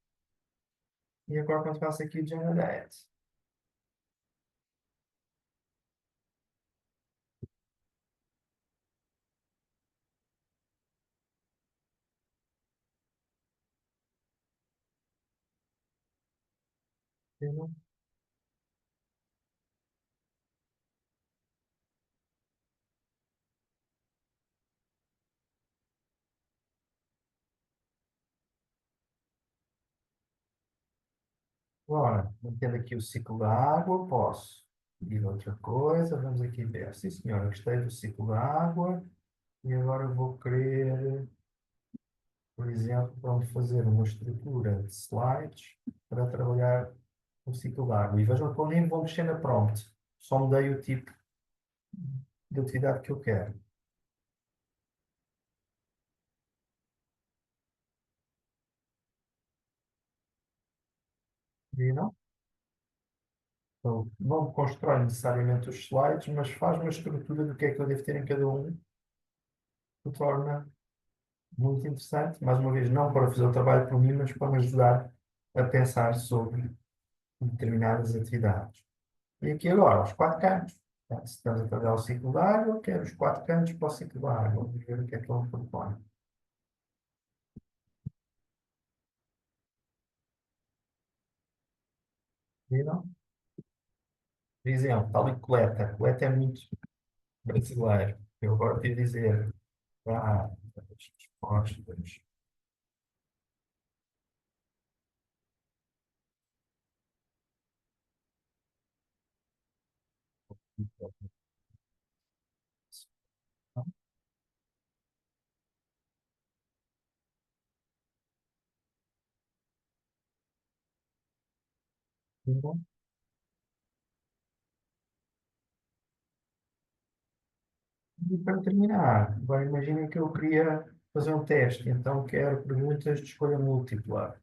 [SPEAKER 2] E agora quando faço aqui o Generate. Agora, mantendo aqui o ciclo da água, posso pedir outra coisa. Vamos aqui ver. Sim, senhora, gostei do ciclo da água. E agora eu vou querer, por exemplo, vamos fazer uma estrutura de slides para trabalhar o ciclo da água. E vejam que eu nem vou mexer na prompt. Só mudei o tipo de atividade que eu quero. Viram? Então, não constrói necessariamente os slides, mas faz uma estrutura do que é que eu devo ter em cada um, que torna muito interessante. Mais uma vez, não para fazer o trabalho por mim, mas para me ajudar a pensar sobre determinadas atividades. E aqui agora, os quatro cantos. Portanto, se estamos a trabalhar o ciclo da água, quero os quatro cantos para o ciclo da água. Vamos ver o que é que ele propõe. Viram? Por exemplo, tal e coleta. Coleta é muito brasileiro. Eu agora tive de dizer, as respostas. Viram? E para terminar, agora imaginem que eu queria fazer um teste, então quero perguntas de escolha múltipla.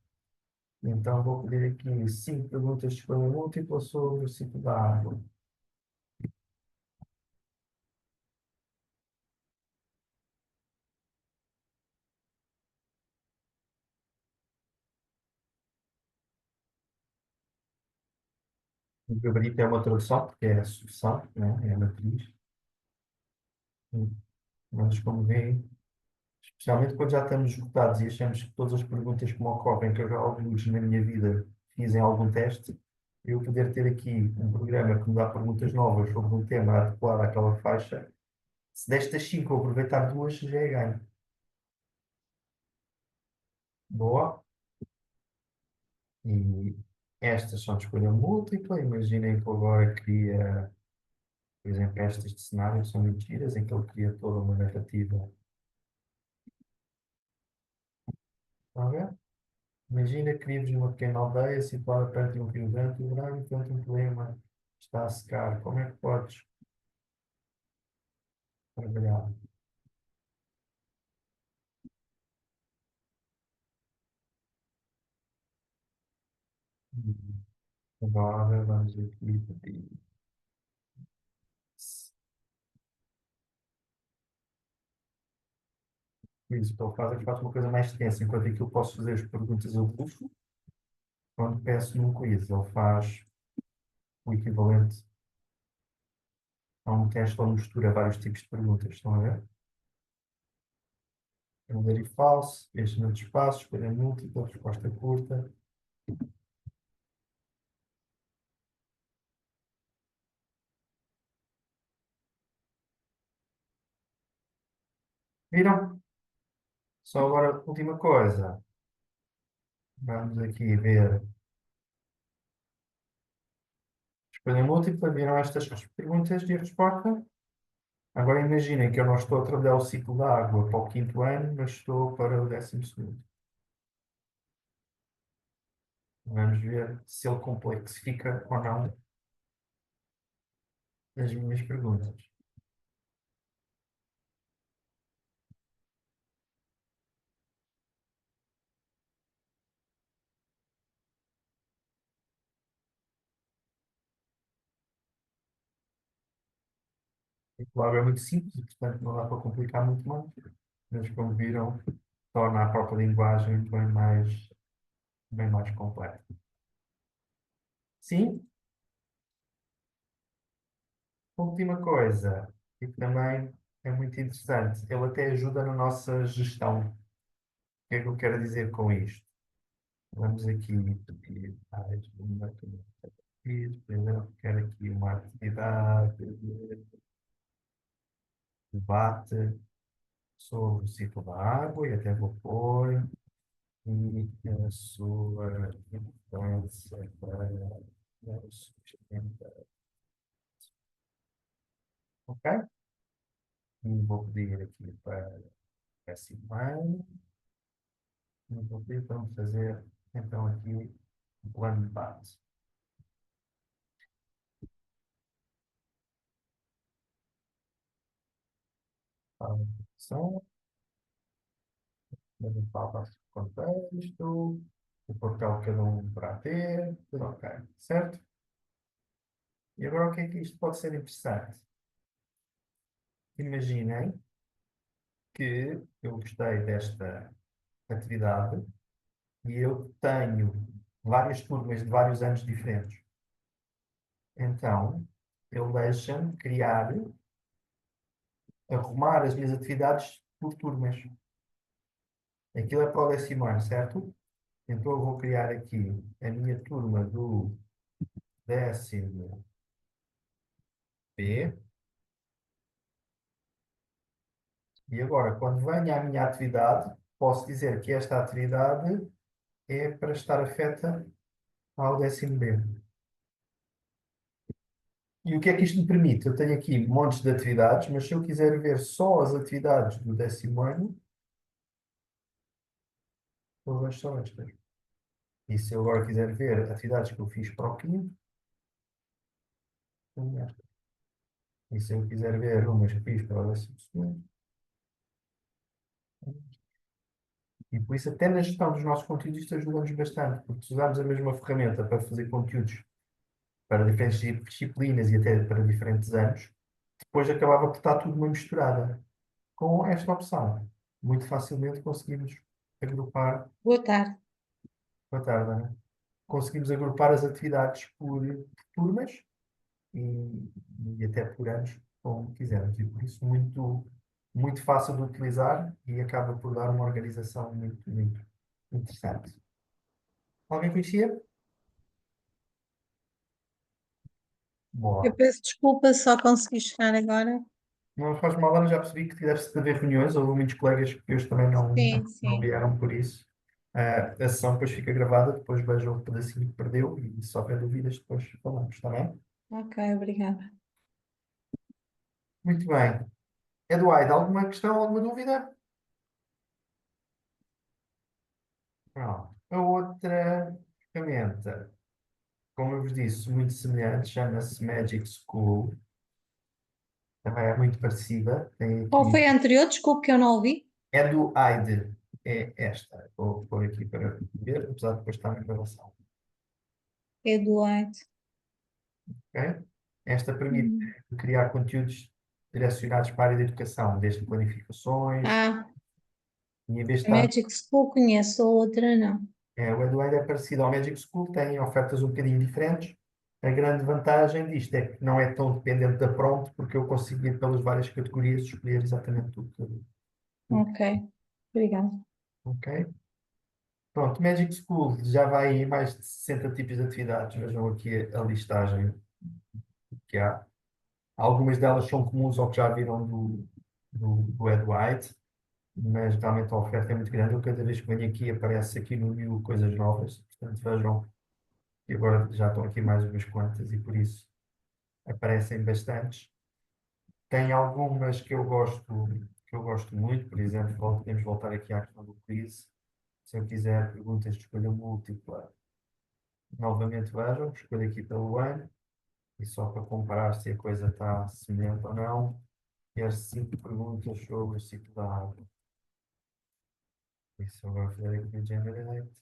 [SPEAKER 2] Então vou pedir aqui 5 perguntas de escolha múltipla sobre o ciclo da água. O gabarito é uma tradução, porque é a sucessão, né? É a matriz. Mas como veem, Especialmente quando já estamos esgotados e achamos que todas as perguntas que me ocorrem, que eu já alguns na minha vida fiz em algum teste, eu poder ter aqui um programa que me dá perguntas novas sobre um tema adequado àquela faixa, se destas 5 eu aproveitar 2, já é ganho. Boa. E estas são de escolha múltipla. Imaginem que eu agora queria, por exemplo, estas de cenário são mentiras, em que ele cria toda uma narrativa. Estão a ver? Imagina que vives numa pequena aldeia situada perto de um rio grande e o verão, enquanto um problema está a secar. Como é que podes trabalhar? Agora vamos aqui pedir. Isso que ele faz é que faz uma coisa mais extensa, enquanto aqui eu posso fazer as perguntas a bucho, quando peço num quiz, ele faz o equivalente a um teste onde mistura vários tipos de perguntas. Estão a ver? Verdadeiro e falso, preenchimento de espaços, escolha múltipla, resposta curta. Viram? Só agora, última coisa. Vamos aqui ver. Escolha múltipla, viram estas perguntas e a resposta? Agora imaginem que eu não estou a trabalhar o ciclo da água para o quinto ano, mas estou para o 12º. Vamos ver se ele complexifica ou não as minhas perguntas. E claro, é muito simples e, portanto, não dá para complicar muito mais. Mas, como viram, torna a própria linguagem bem mais completa. Sim, última coisa, e que também é muito interessante, ele até ajuda na nossa gestão. O que é que eu quero dizer com isto? Vamos aqui pedir mais uma primeiro quero aqui uma atividade de debate sobre o ciclo da água e até vou pôr e a sua importância para o sustento. Ok? E vou pedir aqui para esse e-mail. E vou pedir para me fazer então aqui um plano de base. Para a produção, mas falta o contexto, o papel que cada um poderá ter, tudo ok, certo? E agora o que é que isto pode ser interessante? Imaginem que eu gostei desta atividade e eu tenho várias turmas de vários anos diferentes. Então, ele deixa-me criar, arrumar as minhas atividades por turmas. Aquilo é para o 10º ano, certo? Então, eu vou criar aqui a minha turma do 10º B. E agora, quando venha a minha atividade, posso dizer que esta atividade é para estar afeta ao 10º B. E o que é que isto me permite? Eu tenho aqui montes de atividades, mas se eu quiser ver só as atividades do 10º ano, eu vejo só estas. E se eu agora quiser ver atividades que eu fiz para o quinto, tenho estas. E se eu quiser ver umas que fiz para o 12º, e por isso até na gestão dos nossos conteúdos isto ajuda-nos bastante, porque se usarmos a mesma ferramenta para fazer conteúdos para diferentes disciplinas e até para diferentes anos, depois acabava por estar tudo uma misturada. Com esta opção, muito facilmente conseguimos agrupar.
[SPEAKER 5] Boa tarde.
[SPEAKER 2] Boa tarde, Ana. Conseguimos agrupar as atividades por turmas e até por anos, como quisermos. E por isso, muito muito fácil de utilizar e acaba por dar uma organização muito, muito interessante. Alguém conhecia?
[SPEAKER 5] Eu
[SPEAKER 2] Boa.
[SPEAKER 5] peço desculpa, só consegui chegar agora.
[SPEAKER 2] Não faz mal, Ana, já percebi que tiveste de haver reuniões, houve muitos colegas que hoje também
[SPEAKER 5] Sim,
[SPEAKER 2] não
[SPEAKER 5] sim.
[SPEAKER 2] vieram por isso. A sessão depois fica gravada, depois vejam o pedacinho que perdeu e se houver dúvidas depois falamos, está bem?
[SPEAKER 5] Ok, obrigada.
[SPEAKER 2] Muito bem. Eduardo, alguma questão, alguma dúvida? Pronto. A outra ferramenta, como eu vos disse, muito semelhante, chama-se Magic School. Também é muito parecida. Tem
[SPEAKER 5] Qual
[SPEAKER 2] aqui,
[SPEAKER 5] foi a anterior? Desculpe que eu não ouvi.
[SPEAKER 2] é do AIDE, é esta. Vou pôr aqui para ver, apesar de depois estar na gravação.
[SPEAKER 5] Eduardo.
[SPEAKER 2] Ok? Esta permite
[SPEAKER 5] Hum.
[SPEAKER 2] criar conteúdos direcionados para a área da educação, desde planificações,
[SPEAKER 5] Ah,
[SPEAKER 2] e em vez de
[SPEAKER 5] a
[SPEAKER 2] estar.
[SPEAKER 5] Magic School conheço, a outra não.
[SPEAKER 2] O Eduardo é parecido ao Magic School, tem ofertas um bocadinho diferentes. A grande vantagem disto é que não é tão dependente da prompt, porque eu consigo ir pelas várias categorias e escolher exatamente o
[SPEAKER 5] Ok, obrigada.
[SPEAKER 2] ok? Pronto, Magic School já vai em mais de 60 tipos de atividades. Vejam aqui a listagem que há. Algumas delas são comuns ao que já viram do Ed White, mas realmente a oferta é muito grande. Eu, cada vez que venho aqui, aparece aqui no New coisas novas. Portanto, vejam que agora já estão aqui mais umas quantas e por isso aparecem bastantes. Tem algumas que eu gosto muito, por exemplo, podemos voltar aqui à questão do quiz. Se eu quiser perguntas de escolha múltipla, novamente vejam, escolho aqui pelo ano, e só para comparar se a coisa está semelhante ou não, quero 5 perguntas sobre o ciclo da água. Isso eu vou fazer aqui no Generate.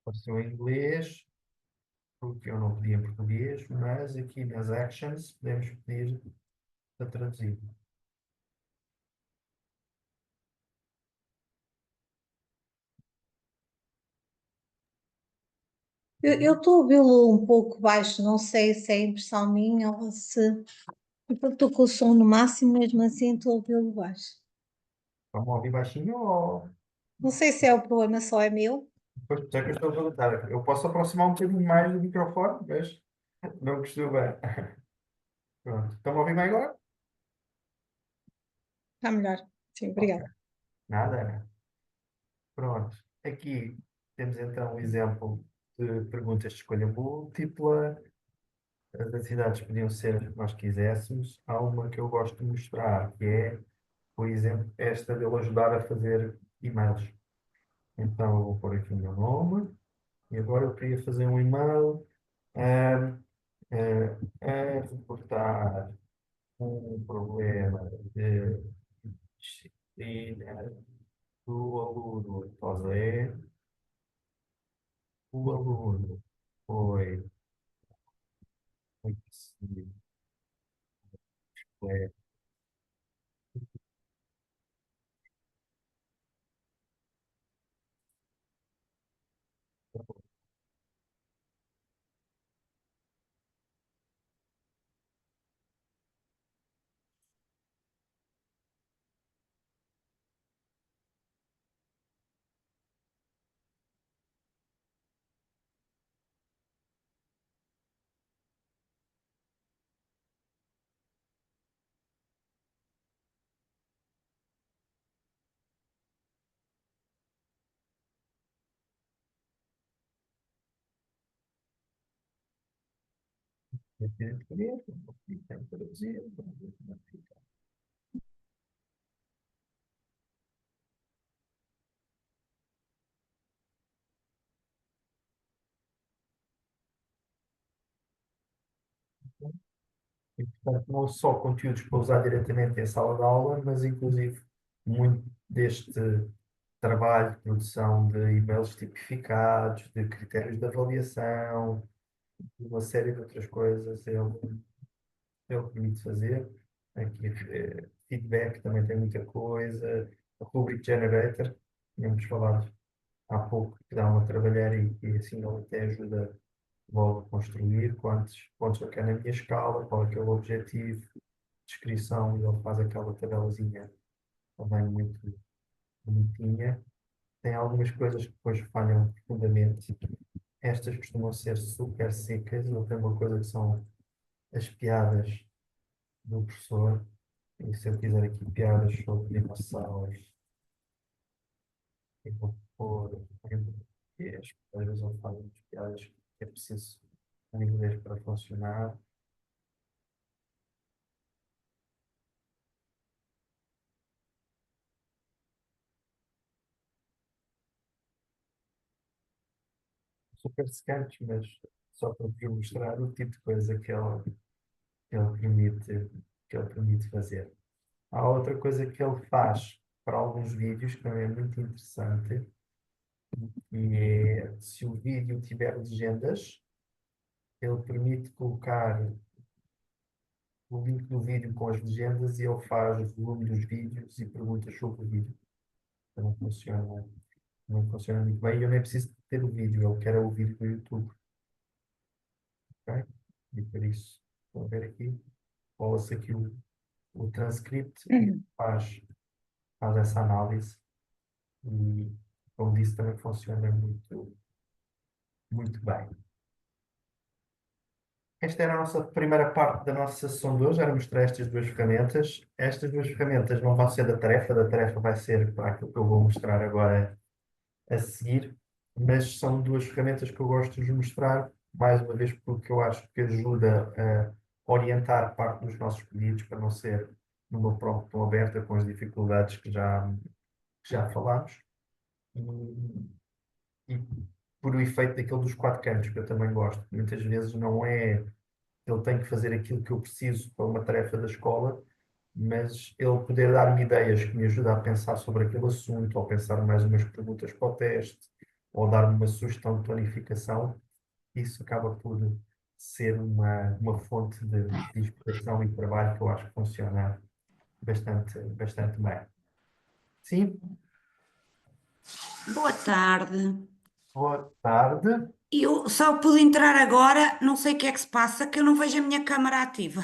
[SPEAKER 2] Apareceu em inglês, porque eu não pedi em português, mas aqui nas actions podemos pedir para traduzir.
[SPEAKER 5] Eu estou a ouvi-lo um pouco baixo, não sei se é impressão minha ou se. Eu estou com o som no máximo, mesmo assim estou a ouvi-lo baixo.
[SPEAKER 2] Vamos ouvir baixinho ou...
[SPEAKER 5] Não sei se é o problema só é meu.
[SPEAKER 2] Pois, já que eu estou a perguntar, eu posso aproximar um bocadinho mais do microfone, mas não gostou bem. Pronto. Estão a ouvir bem agora?
[SPEAKER 5] Está melhor. Sim,
[SPEAKER 2] Ok.
[SPEAKER 5] obrigada.
[SPEAKER 2] Nada, Ana. Pronto. Aqui temos então um exemplo de perguntas de escolha múltipla. As atividades podiam ser as que nós quiséssemos. Há uma que eu gosto de mostrar, que é, por exemplo, esta de ele ajudar a fazer e-mails. Então, eu vou pôr aqui o meu nome. E agora eu queria fazer um e-mail a reportar um problema de disciplina do aluno José. O aluno foi recebido e, portanto, não só conteúdos para usar diretamente em sala de aula, mas inclusive muito deste trabalho de produção de e-mails tipificados, de critérios de avaliação, de uma série de outras coisas, ele permite fazer. Aqui, feedback também tem muita coisa, a Rubric Generator, tínhamos falado há pouco que dá-me a trabalhar e assim ele até ajuda logo a construir quantos pontos eu quero na minha escala, qual é que é o objetivo, descrição, e ele faz aquela tabelazinha também muito bonitinha. Tem algumas coisas que depois falham profundamente. Estas costumam ser super secas. Ele tem uma coisa que são as piadas do professor. E se eu quiser aqui piadas sobre dinossauros, eu vou pôr em português. Às vezes eu falo umas piadas que é preciso um inglês para funcionar. Super secantes, mas só para vos mostrar o tipo de coisa que ele permite, que ele permite fazer. Há outra coisa que ele faz para alguns vídeos que também é muito interessante, e é se o vídeo tiver legendas, ele permite colocar o link do vídeo com as legendas e ele faz o volume dos vídeos e perguntas sobre o vídeo. Então não funciona muito bem. Eu nem preciso ter o vídeo, ele quer o vídeo do YouTube. Ok? E por isso, vou ver aqui, coloca aqui o transcript e faz essa análise. E, como disse, também funciona muito, muito bem. Esta era a nossa primeira parte da nossa sessão de hoje. Já mostrei estas duas ferramentas. Estas duas ferramentas não vão ser da tarefa vai ser para aquilo que eu vou mostrar agora a seguir, mas são duas ferramentas que eu gosto de vos mostrar, mais uma vez porque eu acho que ajuda a orientar parte dos nossos pedidos para não ser numa prompt tão aberta com as dificuldades que já falámos. E por o efeito daquele dos quatro cantos, que eu também gosto. Muitas vezes não é ele tem que fazer aquilo que eu preciso para uma tarefa da escola, mas ele poder dar-me ideias que me ajudam a pensar sobre aquele assunto, ou pensar mais umas perguntas para o teste, ou dar-me uma sugestão de planificação, isso acaba por ser uma fonte de inspiração e trabalho que eu acho que funciona bastante bem. Sim,
[SPEAKER 6] Boa tarde.
[SPEAKER 2] boa tarde.
[SPEAKER 6] Eu só pude entrar agora, não sei o que é que se passa, que eu não vejo a minha câmara ativa.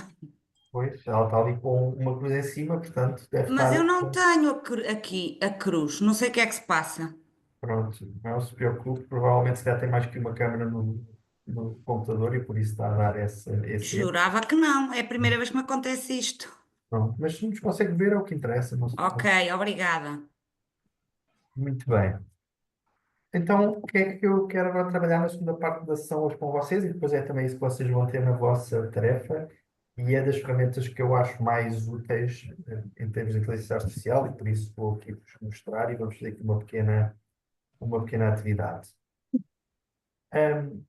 [SPEAKER 2] Pois, ela está ali com uma cruz em cima, portanto, deve
[SPEAKER 6] Mas
[SPEAKER 2] estar.
[SPEAKER 6] eu não tenho aqui a cruz, não sei o que é que se passa.
[SPEAKER 2] Pronto, não se preocupe, provavelmente se calhar tem mais que uma câmera no computador e por isso está a dar esse erro.
[SPEAKER 6] Jurava que não, é a primeira vez que me acontece isto.
[SPEAKER 2] Pronto, mas se nos consegue ver é o que interessa, não se
[SPEAKER 6] Ok,
[SPEAKER 2] preocupe.
[SPEAKER 6] obrigada.
[SPEAKER 2] Muito bem. Então, o que é que eu quero agora trabalhar na segunda parte da sessão hoje com vocês, e depois é também isso que vocês vão ter na vossa tarefa, e é das ferramentas que eu acho mais úteis em termos de inteligência artificial, e por isso vou aqui vos mostrar e vamos fazer aqui uma pequena atividade. Ahm,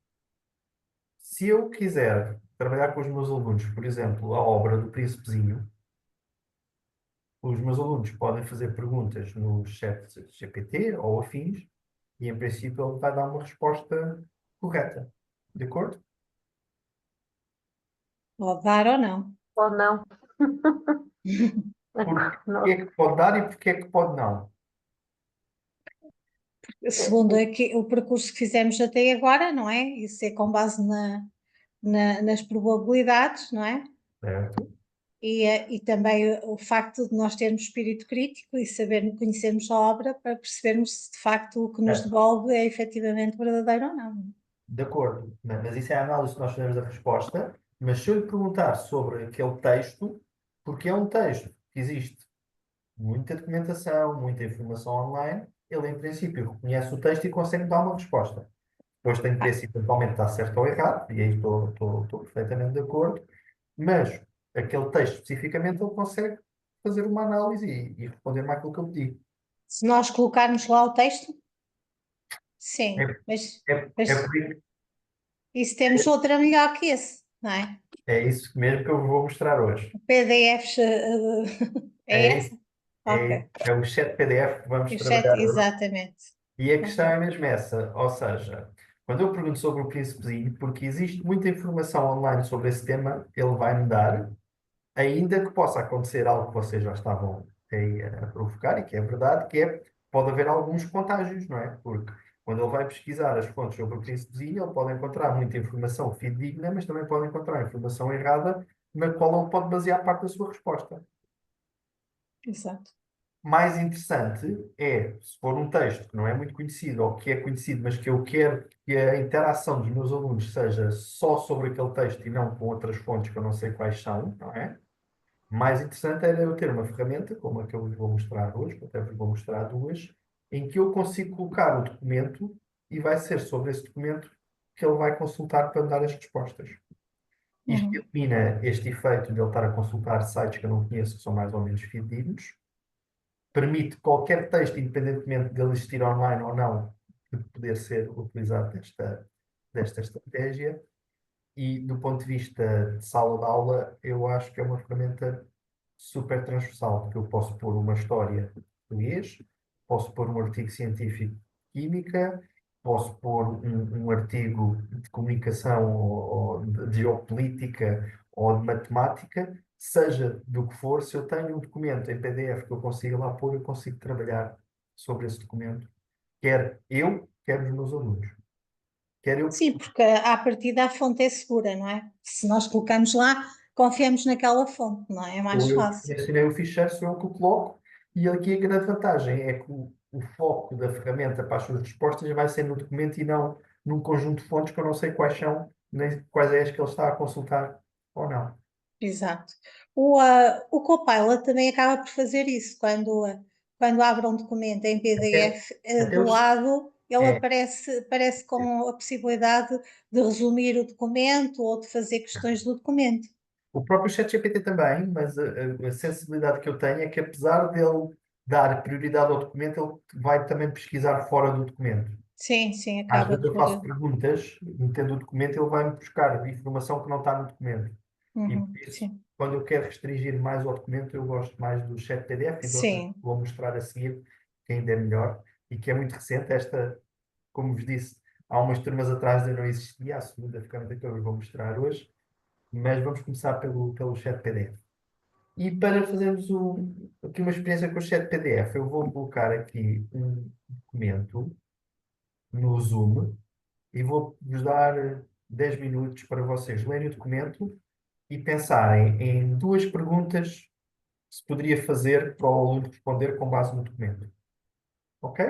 [SPEAKER 2] Se eu quiser trabalhar com os meus alunos, por exemplo, a obra do Príncipezinho, os meus alunos podem fazer perguntas no chat GPT ou afins, e em princípio ele vai dar uma resposta correta. De acordo?
[SPEAKER 5] Pode dar ou não.
[SPEAKER 3] Ou não?
[SPEAKER 2] Porquê é que pode dar e porquê é que pode não?
[SPEAKER 5] Segundo o percurso que fizemos até agora, não é? Isso é com base nas probabilidades, não é?
[SPEAKER 2] Certo?
[SPEAKER 5] E também o facto de nós termos espírito crítico e saber conhecermos a obra para percebermos se de facto o que nos
[SPEAKER 2] Certo.
[SPEAKER 5] devolve é efetivamente verdadeiro ou não.
[SPEAKER 2] De acordo. Mas isso é a análise que nós fazemos da resposta. Mas se eu lhe perguntar sobre aquele texto, porque é um texto que existe muita documentação, muita informação online, ele em princípio reconhece o texto e consegue dar uma resposta. Depois tem que ver se eventualmente está certo ou errado, e aí estou perfeitamente de acordo, mas aquele texto especificamente ele consegue fazer uma análise e responder-me àquilo que eu pedi.
[SPEAKER 5] Se nós colocarmos lá o texto,
[SPEAKER 2] É,
[SPEAKER 5] sim, mas,
[SPEAKER 2] é
[SPEAKER 5] mas
[SPEAKER 2] por isso.
[SPEAKER 5] e se temos outra melhor que esse, não é?
[SPEAKER 2] É isso mesmo que eu vou mostrar hoje.
[SPEAKER 5] PDFs, é
[SPEAKER 2] É,
[SPEAKER 5] essa? Ok.
[SPEAKER 2] é o chat PDF que vamos
[SPEAKER 5] O chat,
[SPEAKER 2] trabalhar hoje.
[SPEAKER 5] exatamente.
[SPEAKER 2] E a questão
[SPEAKER 5] Ok.
[SPEAKER 2] é mesmo essa, ou seja, quando eu pergunto sobre o Príncipezinho, porque existe muita informação online sobre esse tema, ele vai-me dar, ainda que possa acontecer algo que vocês já estavam aí a provocar, e que é verdade, que é, pode haver alguns contágios, não é? Porque Quando ele vai pesquisar as fontes sobre o que se desenha, ele pode encontrar muita informação fidedigna, mas também pode encontrar informação errada, na qual ele pode basear parte da sua resposta.
[SPEAKER 5] Exato.
[SPEAKER 2] Mais interessante é, se for um texto que não é muito conhecido ou que é conhecido, mas que eu quero que a interação dos meus alunos seja só sobre aquele texto e não com outras fontes que eu não sei quais são, não é? Mais interessante era eu ter uma ferramenta, como a que eu vos vou mostrar hoje, que até vos vou mostrar duas, em que eu consigo colocar o documento e vai ser sobre esse documento que ele vai consultar para me dar as respostas. Isto
[SPEAKER 5] Uhum.
[SPEAKER 2] elimina este efeito de ele estar a consultar sites que eu não conheço, que são mais ou menos fidedignos, permite qualquer texto, independentemente de ele existir online ou não, de poder ser utilizado desta estratégia. E do ponto de vista de sala de aula, eu acho que é uma ferramenta super transversal, porque eu posso pôr uma história de português, posso pôr um artigo científico de química, posso pôr um artigo de comunicação ou de geopolítica ou de matemática, seja do que for, se eu tenho um documento em PDF que eu consiga lá pôr, eu consigo trabalhar sobre esse documento, quer eu, quer os meus alunos. Quer eu
[SPEAKER 5] Sim, porque à partida a fonte é segura, não é? Se nós colocamos lá, confiamos naquela fonte, não é? É mais
[SPEAKER 2] Ou eu
[SPEAKER 5] fácil.
[SPEAKER 2] selecionei o ficheiro, sou eu que o coloco, e aqui a grande vantagem é que o foco da ferramenta para as suas respostas vai ser no documento e não num conjunto de fontes que eu não sei quais são, nem quais é as que ele está a consultar ou não.
[SPEAKER 5] Exato. O Copilot também acaba por fazer isso. Quando abre um documento em
[SPEAKER 2] Até,
[SPEAKER 5] PDF,
[SPEAKER 2] até
[SPEAKER 5] do
[SPEAKER 2] os,
[SPEAKER 5] lado, ele
[SPEAKER 2] é,
[SPEAKER 5] aparece com a possibilidade de resumir o documento ou de fazer questões do documento.
[SPEAKER 2] o próprio ChatGPT também, mas a sensibilidade que eu tenho é que apesar dele dar prioridade ao documento, ele vai também pesquisar fora do documento.
[SPEAKER 5] Sim, sim,
[SPEAKER 2] Às
[SPEAKER 5] acaba
[SPEAKER 2] vezes eu
[SPEAKER 5] por.
[SPEAKER 2] faço perguntas, metendo o documento, ele vai-me buscar informação que não está no documento. E por isso,
[SPEAKER 5] Sim,
[SPEAKER 2] quando eu quero restringir mais ao documento, eu gosto mais do chat PDF e de outra que
[SPEAKER 5] sim,
[SPEAKER 2] vou mostrar a seguir, que ainda é melhor e que é muito recente. Esta, como vos disse, há umas turmas atrás ainda não existia, a segunda ferramenta que eu vos vou mostrar hoje, mas vamos começar pelo chat PDF. E para fazermos aqui uma experiência com o chat PDF, eu vou colocar aqui um documento no Zoom e vou-vos dar 10 minutos para vocês lerem o documento e pensarem em duas perguntas que se poderia fazer para o aluno responder com base no documento. Ok?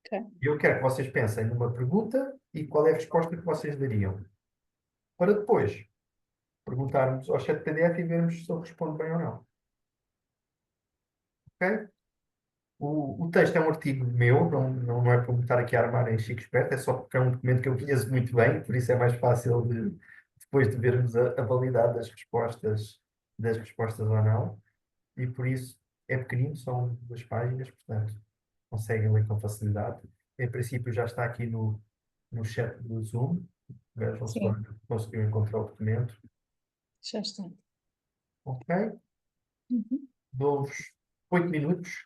[SPEAKER 5] ok.
[SPEAKER 2] Eu quero que vocês pensem numa pergunta e qual é a resposta que vocês dariam. Para depois perguntarmos ao chat PDF e vermos se ele responde bem ou não. Ok? O texto é um artigo meu, não é para me estar aqui a armar em chico esperto, é só porque é um documento que eu conheço muito bem, por isso é mais fácil depois de vermos a validade das respostas ou não. E por isso é pequenino, são 2 páginas, portanto conseguem ler com facilidade. Em princípio já está aqui no chat do Zoom, vejam se
[SPEAKER 5] Sim,
[SPEAKER 2] conseguiu encontrar o documento.
[SPEAKER 5] já está.
[SPEAKER 2] Ok?
[SPEAKER 5] Uhum.
[SPEAKER 2] Dou-vos 8 minutos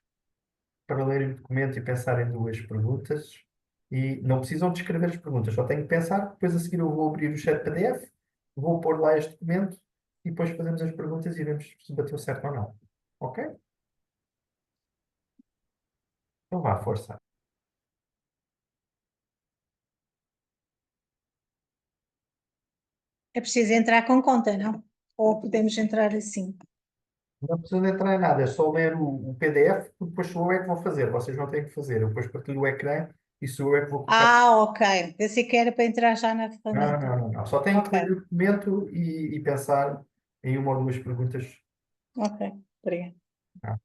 [SPEAKER 2] para lerem o documento e pensarem em duas perguntas. E não precisam de escrever as perguntas, só têm que pensar. Depois a seguir eu vou abrir o chat PDF, vou pôr lá este documento e depois fazemos as perguntas e vemos se bateu certo ou não. Ok? Então vá, força.
[SPEAKER 5] É preciso entrar com conta, não? Ou podemos entrar assim?
[SPEAKER 2] Não precisa de entrar em nada, é só ler o PDF, porque depois sou eu é que vou fazer. Vocês não têm que fazer. Eu depois partilho o ecrã e sou eu é que vou colocar.
[SPEAKER 5] Ah, ok. Pensei que era para entrar já na
[SPEAKER 2] Não,
[SPEAKER 5] ferramenta.
[SPEAKER 2] não, não, não. Só têm que
[SPEAKER 5] Ok,
[SPEAKER 2] ler o documento e pensar em uma ou duas perguntas.
[SPEAKER 5] ok. Obrigada.
[SPEAKER 2] Ah,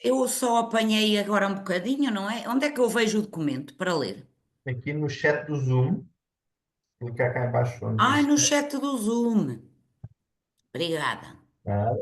[SPEAKER 6] Eu só apanhei agora um bocadinho, não é? Onde é que eu vejo o documento para ler?
[SPEAKER 2] Aqui no chat do Zoom, clicar cá em baixo onde
[SPEAKER 6] Ai,
[SPEAKER 2] diz
[SPEAKER 6] no
[SPEAKER 2] chat.
[SPEAKER 6] chat do Zoom. Obrigada.
[SPEAKER 2] Ah,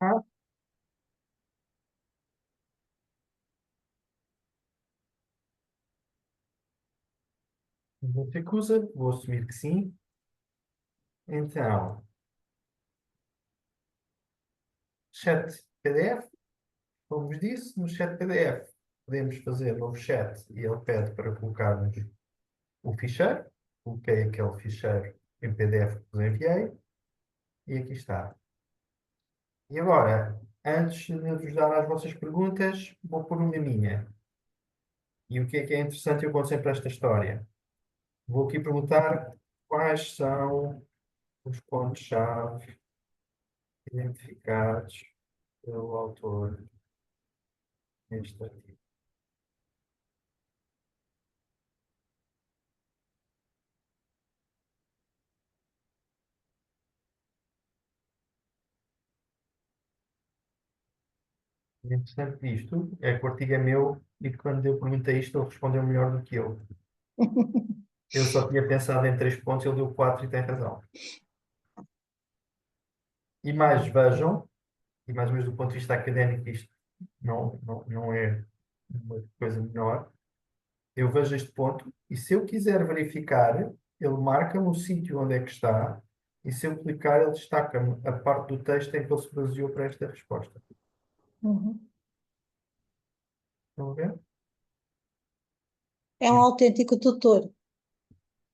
[SPEAKER 2] Ah, não te acusa, vou assumir que sim. Então, chat PDF, como vos disse, no chat PDF podemos fazer novo chat e ele pede para colocarmos o ficheiro. Coloquei aquele ficheiro em PDF que vos enviei e aqui está. E agora, antes de vos dar as vossas perguntas, vou pôr uma minha. E o que é interessante, eu conto sempre esta história. Vou aqui perguntar quais são os pontos-chave identificados pelo autor neste artigo. O interessante disto é que o artigo é meu e que quando eu perguntei isto, ele respondeu melhor do que eu. Eu só tinha pensado em 3 pontos, ele deu 4 e tem razão. E mais, vejam, e mais ou menos do ponto de vista académico, isto não é uma coisa menor. Eu vejo este ponto e se eu quiser verificar, ele marca-me o sítio onde é que está e se eu clicar, ele destaca-me a parte do texto em que ele se baseou para esta resposta.
[SPEAKER 5] Uhum.
[SPEAKER 2] Estão a ver?
[SPEAKER 5] É um autêntico tutor.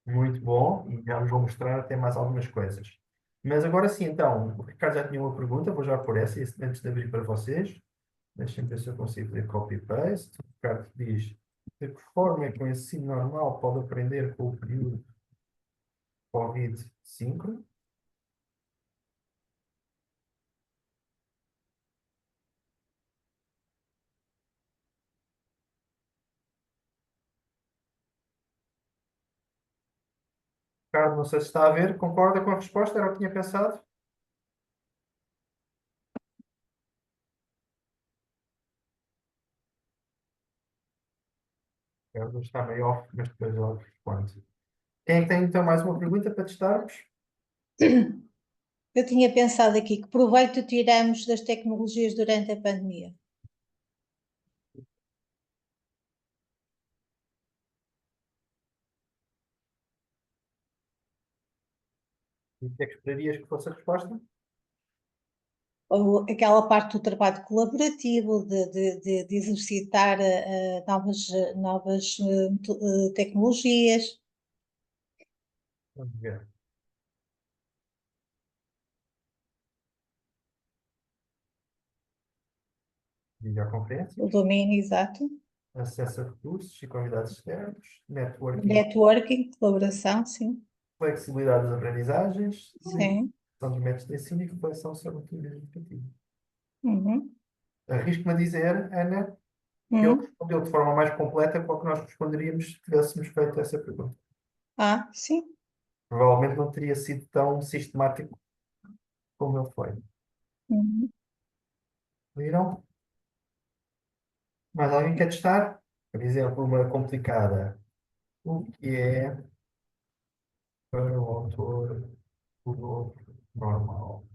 [SPEAKER 2] Muito bom, e já vos vou mostrar até mais algumas coisas. Mas agora sim, então, o Ricardo já tinha uma pergunta, vou já por essa, antes de abrir para vocês. Deixem-me ver se eu consigo fazer copy-paste. O Ricardo diz, de que forma é que o ensino normal pode aprender com o período Covid síncrono? Ricardo, não sei se está a ver, concorda com a resposta? Era o que tinha pensado? Ricardo está meio off, mas depois ele responde. Quem é que tem então mais uma pergunta para testarmos?
[SPEAKER 5] Eu tinha pensado aqui que proveito tiramos das tecnologias durante a pandemia.
[SPEAKER 2] E o que é que esperarias que fosse a resposta?
[SPEAKER 5] Ou aquela parte do trabalho colaborativo, de exercitar novas tecnologias,
[SPEAKER 2] Vamos ver. Videoconferência,
[SPEAKER 5] o domínio exato,
[SPEAKER 2] acesso a recursos e convidados externos, networking,
[SPEAKER 5] networking, colaboração, sim,
[SPEAKER 2] flexibilidade das aprendizagens,
[SPEAKER 5] sim.
[SPEAKER 2] são dos métodos de ensino e reflexão sobre a teoria educativa.
[SPEAKER 5] Uhum,
[SPEAKER 2] Arrisco-me a dizer, Ana, que ele
[SPEAKER 5] uhum.
[SPEAKER 2] respondeu de forma mais completa com o que nós responderíamos se tivéssemos feito essa pergunta.
[SPEAKER 5] Ah, sim.
[SPEAKER 2] Provavelmente não teria sido tão sistemático como ele foi.
[SPEAKER 5] Uhum.
[SPEAKER 2] Viram? Mais alguém quer testar? Por exemplo, uma complicada. O que é para o autor o novo normal?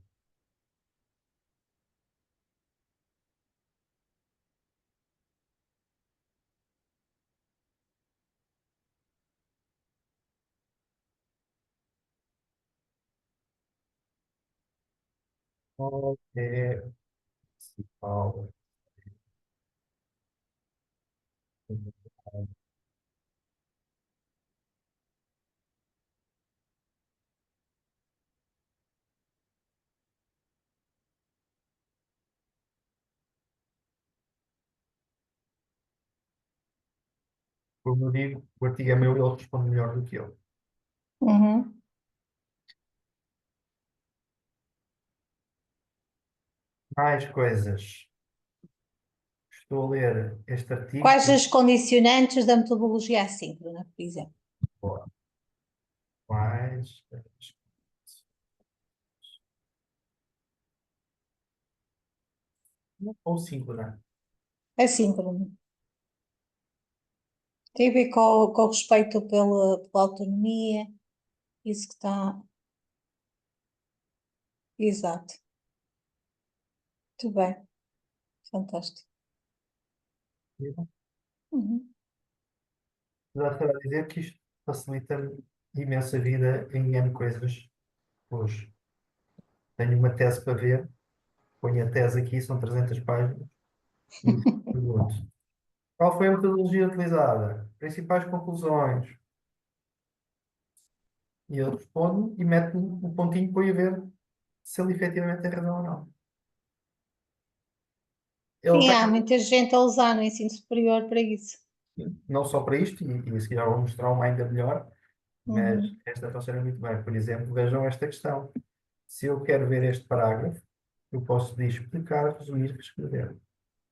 [SPEAKER 2] Qual é o principal? Como eu digo, o artigo é meu e ele responde melhor do que eu.
[SPEAKER 5] Uhum.
[SPEAKER 2] Mais coisas. Estou a ler este artigo.
[SPEAKER 5] Quais as condicionantes da metodologia assíncrona, por exemplo?
[SPEAKER 2] Boa. Mais. Ou síncrona.
[SPEAKER 5] Assíncrona. Tem a ver com o respeito pela autonomia, isso que está. Exato. Muito bem. Fantástico. Uhum.
[SPEAKER 2] Já estou a dizer que isto facilita-me imensa vida em N coisas hoje. Tenho uma tese para ver, ponho a tese aqui, são 300 páginas, e pergunto, qual foi a metodologia utilizada? Principais conclusões? E ele responde e mete-me o pontinho para eu ver se ele efetivamente tem razão ou não. Ele
[SPEAKER 5] Sim, há
[SPEAKER 2] tem,
[SPEAKER 5] muita gente a usar no ensino superior para isso.
[SPEAKER 2] não só para isto, e a seguir já vou mostrar uma ainda melhor, mas
[SPEAKER 5] Uhum.
[SPEAKER 2] esta funciona muito bem. Por exemplo, vejam esta questão. Se eu quero ver este parágrafo, eu posso pedir explicar, resumir, reescrever.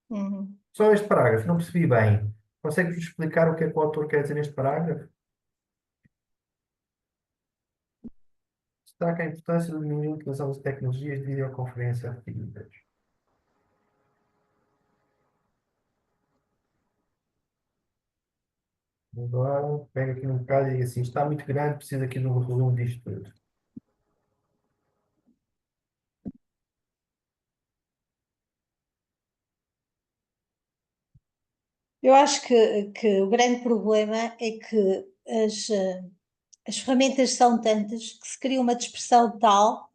[SPEAKER 5] Uhum.
[SPEAKER 2] Só este parágrafo, não percebi bem. Consegues explicar o que é que o autor quer dizer neste parágrafo? Destaca a importância do domínio e utilização das tecnologias de videoconferência adquiridas. Agora, pega aqui um bocado e diga assim, está muito grande, precisa aqui de um resumo disto tudo.
[SPEAKER 5] Eu acho que o grande problema é que as ferramentas são tantas que se cria uma dispersão tal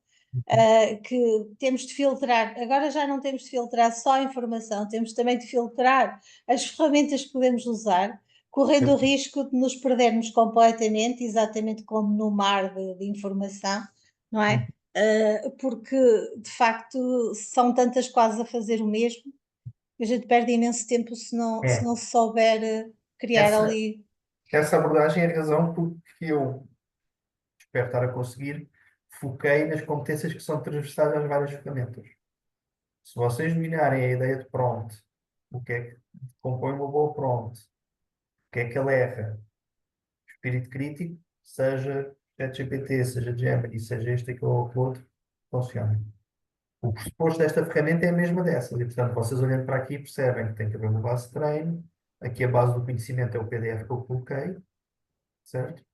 [SPEAKER 5] que temos de filtrar. Agora já não temos de filtrar só a informação, temos também de filtrar as ferramentas que podemos usar, correndo o risco de nos perdermos completamente, exatamente como no mar de informação, não é? Porque de facto são tantas quase a fazer o mesmo, que a gente perde imenso tempo se
[SPEAKER 2] É,
[SPEAKER 5] não se souber criar
[SPEAKER 2] essa,
[SPEAKER 5] ali.
[SPEAKER 2] essa abordagem é a razão porque eu espero estar a conseguir, foquei nas competências que são transversais às várias ferramentas. Se vocês dominarem a ideia de prompt, o que é que compõe uma boa prompt, o que é que ele erra, espírito crítico, seja ChatGPT, seja Gemini, seja este aqui ou outro, funciona. O pressuposto desta ferramenta é a mesma dessa. E, portanto, vocês olhando para aqui percebem que tem que haver uma base de treino. Aqui a base do conhecimento é o PDF que eu coloquei, certo?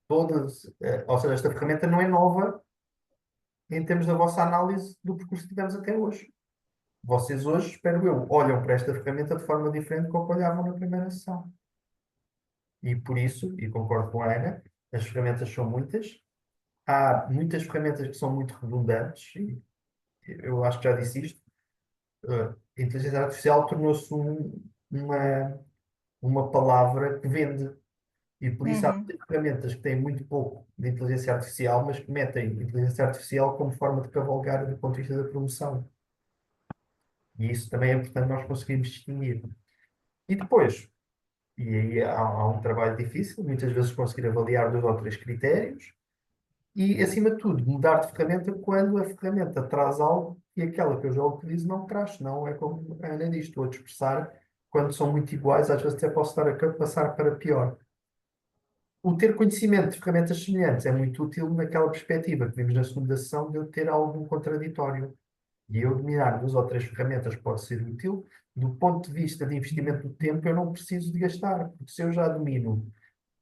[SPEAKER 2] Ou seja, esta ferramenta não é nova em termos da vossa análise do percurso que tivemos até hoje. Vocês hoje, espero eu, olham para esta ferramenta de forma diferente do que olhavam na primeira sessão. E por isso, e concordo com a Ana, as ferramentas são muitas. Há muitas ferramentas que são muito redundantes, e eu acho que já disse isto. A inteligência artificial tornou-se uma palavra que vende. E por isso há
[SPEAKER 5] Uhum.
[SPEAKER 2] muitas ferramentas que têm muito pouco de inteligência artificial, mas que metem inteligência artificial como forma de cavalgar do ponto de vista da promoção. E isso também é importante nós conseguirmos distinguir. E depois, e aí há um trabalho difícil, muitas vezes conseguir avaliar 2 ou 3 critérios e, acima de tudo, mudar de ferramenta quando a ferramenta traz algo e aquela que eu já utilizo não traz. Não é como a Ana diz, estou a dispersar. Quando são muito iguais, às vezes até posso estar a passar para pior. O ter conhecimento de ferramentas semelhantes é muito útil naquela perspectiva que vimos na segunda sessão de eu ter algum contraditório. E eu dominar 2 ou 3 ferramentas pode ser útil. Do ponto de vista de investimento de tempo, eu não preciso de gastar. Porque se eu já domino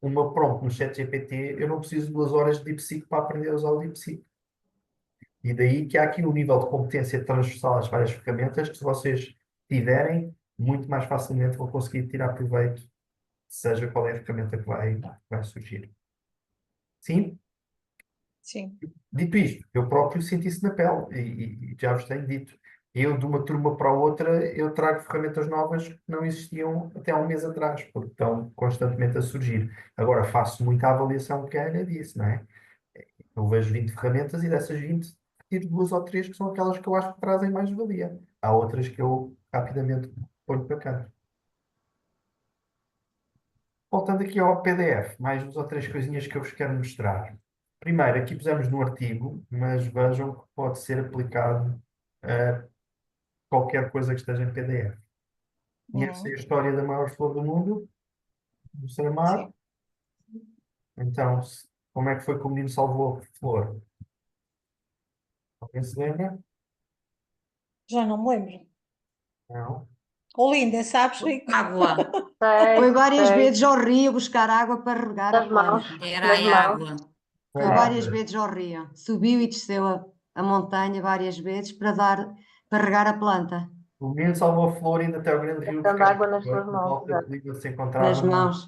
[SPEAKER 2] uma prompt no ChatGPT, eu não preciso de 2 horas de DeepSeek para aprender a usar o DeepSeek. E daí que há aqui um nível de competência transversal às várias ferramentas que, se vocês tiverem, muito mais facilmente vão conseguir tirar proveito, seja qual é a ferramenta que vai surgir. Sim?
[SPEAKER 5] Sim.
[SPEAKER 2] Dito isto, eu próprio senti isso na pele e já vos tenho dito. Eu, de uma turma para a outra, eu trago ferramentas novas que não existiam até há um mês atrás, porque estão constantemente a surgir. Agora, faço muita avaliação que a Ana disse, não é? Eu vejo 20 ferramentas e dessas 20 tiro 2 ou 3 que são aquelas que eu acho que trazem mais valia. Há outras que eu rapidamente ponho para cá. Voltando aqui ao PDF, mais 2 ou 3 coisinhas que eu vos quero mostrar. Primeiro, aqui pusemos no artigo, mas vejam que pode ser aplicado a qualquer coisa que esteja em PDF. Conhecem a
[SPEAKER 5] Uhum.
[SPEAKER 2] história da maior flor do mundo, do Saramago?
[SPEAKER 5] Sim.
[SPEAKER 2] Então, como é que foi que o menino salvou a flor? Alguém se lembra?
[SPEAKER 5] Já não me lembro.
[SPEAKER 2] Não.
[SPEAKER 5] Olinda, sabes, Rico?
[SPEAKER 6] Água.
[SPEAKER 3] Sei,
[SPEAKER 7] Foi várias
[SPEAKER 3] sei.
[SPEAKER 7] vezes ao rio buscar água para regar a
[SPEAKER 3] Nas mãos,
[SPEAKER 7] planta.
[SPEAKER 6] Era
[SPEAKER 3] nas
[SPEAKER 6] a
[SPEAKER 3] mãos.
[SPEAKER 6] água.
[SPEAKER 7] Foi várias vezes ao rio. Subiu e desceu a montanha várias vezes para dar para regar a planta.
[SPEAKER 2] O menino salvou a flor indo até o grande rio
[SPEAKER 3] Coletando
[SPEAKER 2] buscar
[SPEAKER 3] água nas
[SPEAKER 2] água.
[SPEAKER 3] suas
[SPEAKER 2] De
[SPEAKER 3] mãos,
[SPEAKER 2] volta
[SPEAKER 3] exato.
[SPEAKER 2] comigo se
[SPEAKER 7] Nas
[SPEAKER 2] encontrava.
[SPEAKER 7] mãos.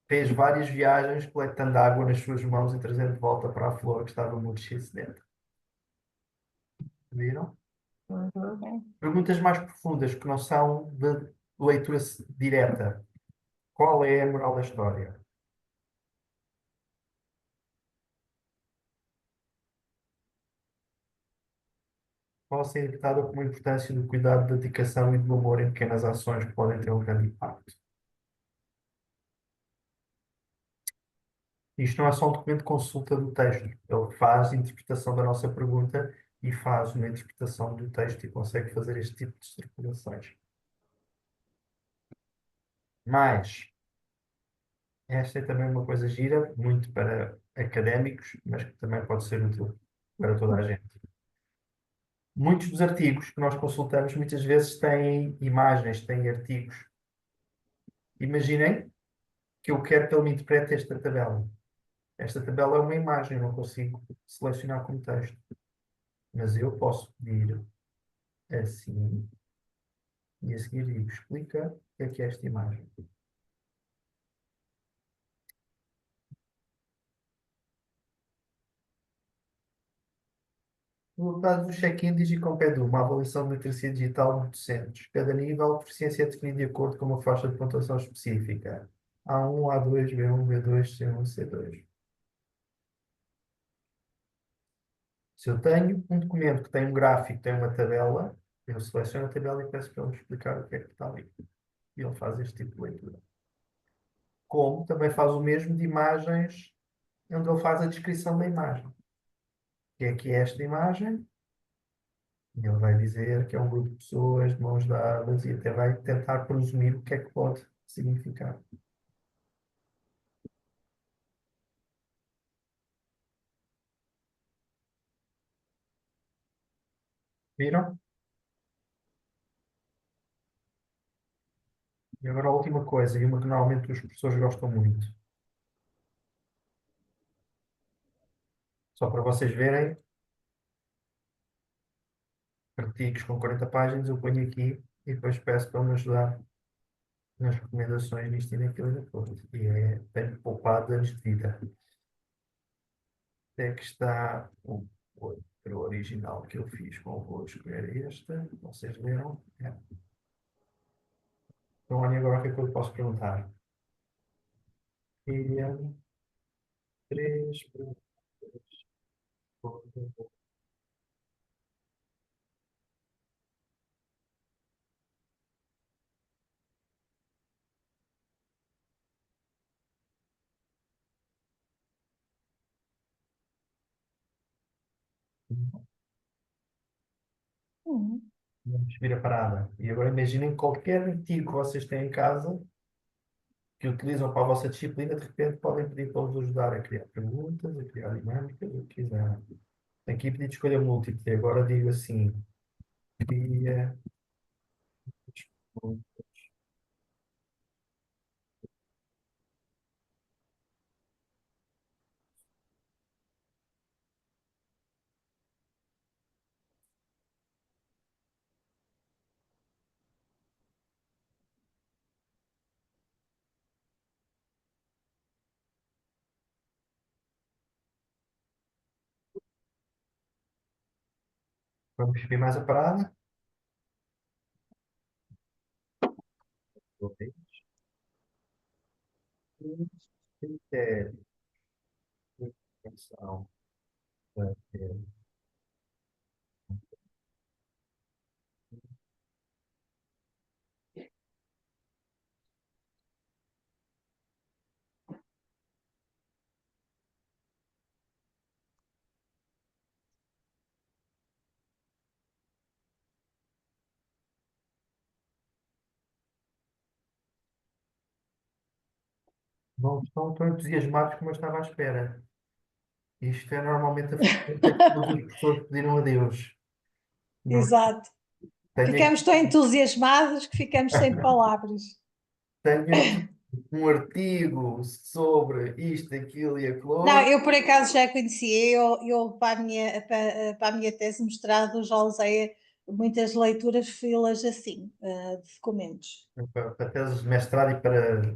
[SPEAKER 2] Fez várias viagens coletando água nas suas mãos e trazendo de volta para a flor que estava muito dentro. Viram?
[SPEAKER 3] Uhum.
[SPEAKER 2] Perguntas mais profundas que não são de leitura direta. Qual é a moral da história? Qual ser interpretada como a importância do cuidado, da dedicação e do amor em pequenas ações que podem ter um grande impacto? Isto não é só um documento de consulta do texto. Ele faz interpretação da nossa pergunta e faz uma interpretação do texto e consegue fazer este tipo de extrapolações. Mas, esta é também uma coisa gira, muito para académicos, mas que também pode ser útil para toda a gente. Muitos dos artigos que nós consultamos muitas vezes têm imagens, têm artigos. Imaginem que eu quero que ele me interprete esta tabela. Esta tabela é uma imagem, eu não consigo selecionar como texto. Mas eu posso pedir assim, e a seguir digo, explica o que é esta imagem. Resultados do check-in Digicompedu, uma avaliação de literacia digital de docentes. Cada nível de proficiência é definido de acordo com uma faixa de pontuação específica. A1, A2, B1, B2, C1, C2. Se eu tenho um documento que tem um gráfico, tem uma tabela, eu seleciono a tabela e peço para ele me explicar o que é que está ali. E ele faz este tipo de leitura. Como também faz o mesmo de imagens, onde ele faz a descrição da imagem. O que é esta imagem? E ele vai dizer que é um grupo de pessoas de mãos dadas e até vai tentar presumir o que é que pode significar. Viram? E agora a última coisa, e uma que normalmente os professores gostam muito. Só para vocês verem, artigos com 40 páginas eu ponho aqui e depois peço para ele me ajudar nas recomendações nisto e naquilo e naquilo. E tenho poupado anos de vida. Até que está o outro original que eu fiz convosco, era este. Vocês leram? É. Então, olhem agora o que é que eu posso perguntar. E, três perguntas. Vamos vir a parada. E agora imaginem qualquer artigo que vocês têm em casa que utilizam para a vossa disciplina, de repente podem pedir para vos ajudar a criar perguntas, a criar dinâmicas, o que quiserem. Aqui pedi de escolha múltipla, e agora digo assim, cria perguntas. Vamos subir mais a parada. Ok. Critério de identificação da rede. Não estão tão entusiasmados como eu estava à espera. Isto é normalmente a frequência que todos os professores pediram a Deus. Não
[SPEAKER 5] Exato.
[SPEAKER 2] tenho
[SPEAKER 5] Ficamos tão entusiasmados que ficamos sem palavras.
[SPEAKER 2] tenho aqui um artigo sobre isto, aquilo e aquilo
[SPEAKER 5] Não,
[SPEAKER 2] outro.
[SPEAKER 5] eu por acaso já conhecia, eu para a minha tese de mestrado já usei muitas leituras, filas assim, de documentos.
[SPEAKER 2] Para teses de mestrado e para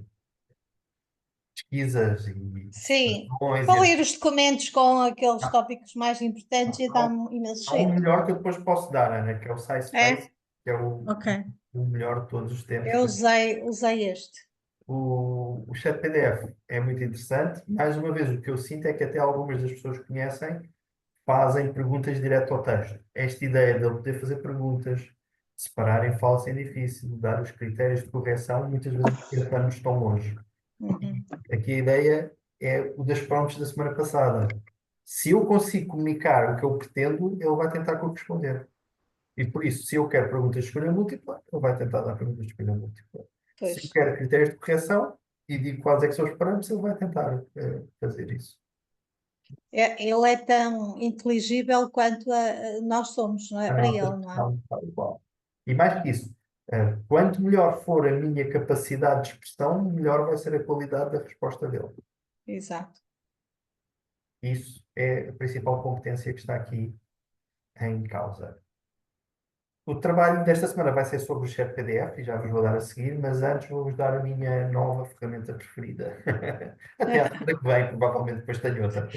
[SPEAKER 2] pesquisas e
[SPEAKER 5] Sim,
[SPEAKER 2] dissertações
[SPEAKER 5] para
[SPEAKER 2] e
[SPEAKER 5] ler os documentos com aqueles
[SPEAKER 2] há,
[SPEAKER 5] tópicos mais importantes e
[SPEAKER 2] há-
[SPEAKER 5] dá-me imenso
[SPEAKER 2] há um
[SPEAKER 5] jeito.
[SPEAKER 2] melhor que eu depois posso dar, Ana, que é o
[SPEAKER 5] É?
[SPEAKER 2] SciSpace, que é
[SPEAKER 5] Ok.
[SPEAKER 2] o melhor de todos os tempos.
[SPEAKER 5] Eu usei este.
[SPEAKER 2] O chat PDF é muito interessante. Mais uma vez, o que eu sinto é que até algumas das pessoas que conhecem fazem perguntas direto ao texto. Esta ideia de ele poder fazer perguntas, separar em falso e em difícil, dar os critérios de correção, muitas vezes estamos tão longe.
[SPEAKER 5] Uhum.
[SPEAKER 2] Aqui a ideia é o das prompts da semana passada. Se eu consigo comunicar o que eu pretendo, ele vai tentar corresponder. E por isso, se eu quero perguntas de escolha múltipla, ele vai tentar dar perguntas de escolha múltipla. Se
[SPEAKER 5] Pois.
[SPEAKER 2] eu quero critérios de correção e digo quais é que são os parâmetros, ele vai tentar fazer isso.
[SPEAKER 5] Ele é tão inteligível quanto nós somos, não é?
[SPEAKER 2] A
[SPEAKER 5] Para
[SPEAKER 2] nossa
[SPEAKER 5] ele, não é?
[SPEAKER 2] expressão tal e qual. E mais que isso, quanto melhor for a minha capacidade de expressão, melhor vai ser a qualidade da resposta dele.
[SPEAKER 5] Exato.
[SPEAKER 2] Isso é a principal competência que está aqui em causa. O trabalho desta semana vai ser sobre o chat PDF, e já vos vou dar a seguir, mas antes vou-vos dar a minha nova ferramenta preferida. Até à semana que vem, provavelmente depois tenho outra.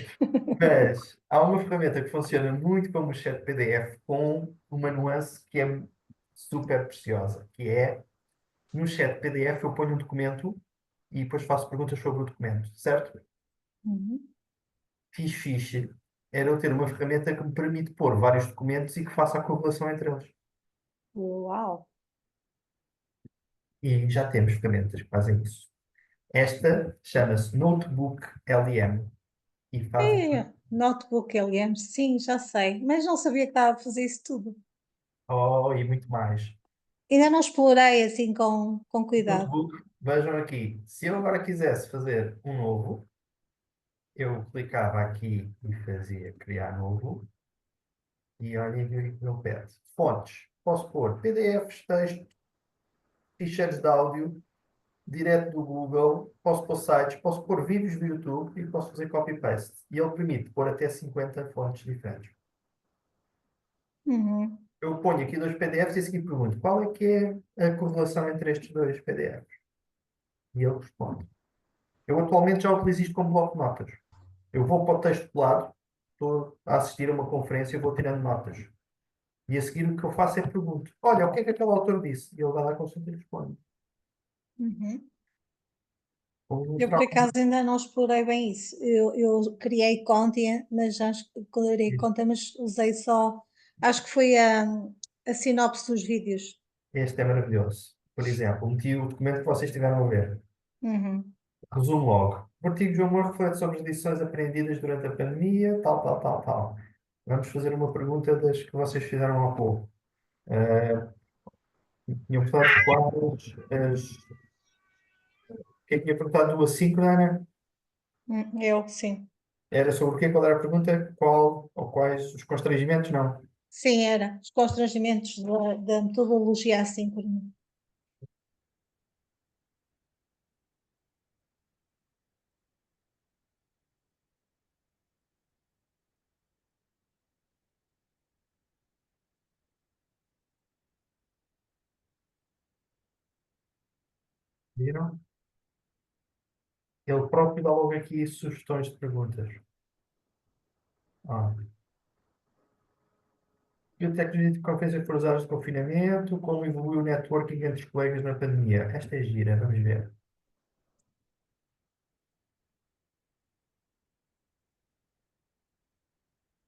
[SPEAKER 2] Mas há uma ferramenta que funciona muito como o chat PDF, com uma nuance que é super preciosa, que é, no chat PDF eu ponho um documento e depois faço perguntas sobre o documento, certo?
[SPEAKER 5] Uhum.
[SPEAKER 2] Fixe era eu ter uma ferramenta que me permite pôr vários documentos e que faça a correlação entre eles.
[SPEAKER 5] Uau!
[SPEAKER 2] E já temos ferramentas que fazem isso. Esta chama-se Notebook LM e faz.
[SPEAKER 5] Notebook LM, sim, já sei, mas não sabia que estava a fazer isso tudo.
[SPEAKER 2] Oh, e muito mais.
[SPEAKER 5] Ainda não explorei assim com cuidado.
[SPEAKER 2] Notebook, vejam aqui. Se eu agora quisesse fazer um novo, eu clicava aqui e fazia criar novo. E olhem o que ele pede. Fontes. Posso pôr PDFs, texto, ficheiros de áudio, direto do Google, posso pôr sites, posso pôr vídeos do YouTube e posso fazer copy-paste. E ele permite pôr até 50 fontes diferentes.
[SPEAKER 5] Uhum.
[SPEAKER 2] Eu ponho aqui dois PDFs e a seguir pergunto qual é que é a correlação entre estes dois PDFs? E ele responde. Eu atualmente já utilizo isto como bloco de notas. Eu vou para o texto do lado, estou a assistir a uma conferência e vou tirando notas. E a seguir o que eu faço é pergunto: olha, o que é que aquele autor disse? E ele vai lá consulta e responde.
[SPEAKER 5] Uhum.
[SPEAKER 2] Vou
[SPEAKER 5] Eu
[SPEAKER 2] mostrar
[SPEAKER 5] por acaso ainda não explorei bem isso. Eu criei conta, mas acho que criei conta, mas usei só, acho que foi a sinopse dos vídeos.
[SPEAKER 2] Este é maravilhoso. Por exemplo, meti o documento que vocês estiveram a ver.
[SPEAKER 5] Uhum.
[SPEAKER 2] Resumo logo. O artigo de humor reflete sobre as lições aprendidas durante a pandemia, tal, tal, tal, tal. Vamos fazer uma pergunta das que vocês fizeram há pouco. Uh, Tinham perguntado quem tinha perguntado do assíncrono, Ana?
[SPEAKER 5] Eu, sim.
[SPEAKER 2] Era sobre o quê? Qual era a pergunta? Qual ou quais os constrangimentos? Não.
[SPEAKER 5] Sim, era. Os constrangimentos da metodologia assíncrona.
[SPEAKER 2] Viram? Ele próprio dá logo aqui sugestões de perguntas. Ah. E a tecnologia de conferência foram usadas de confinamento, como evoluiu o networking entre os colegas na pandemia. Esta é gira, vamos ver.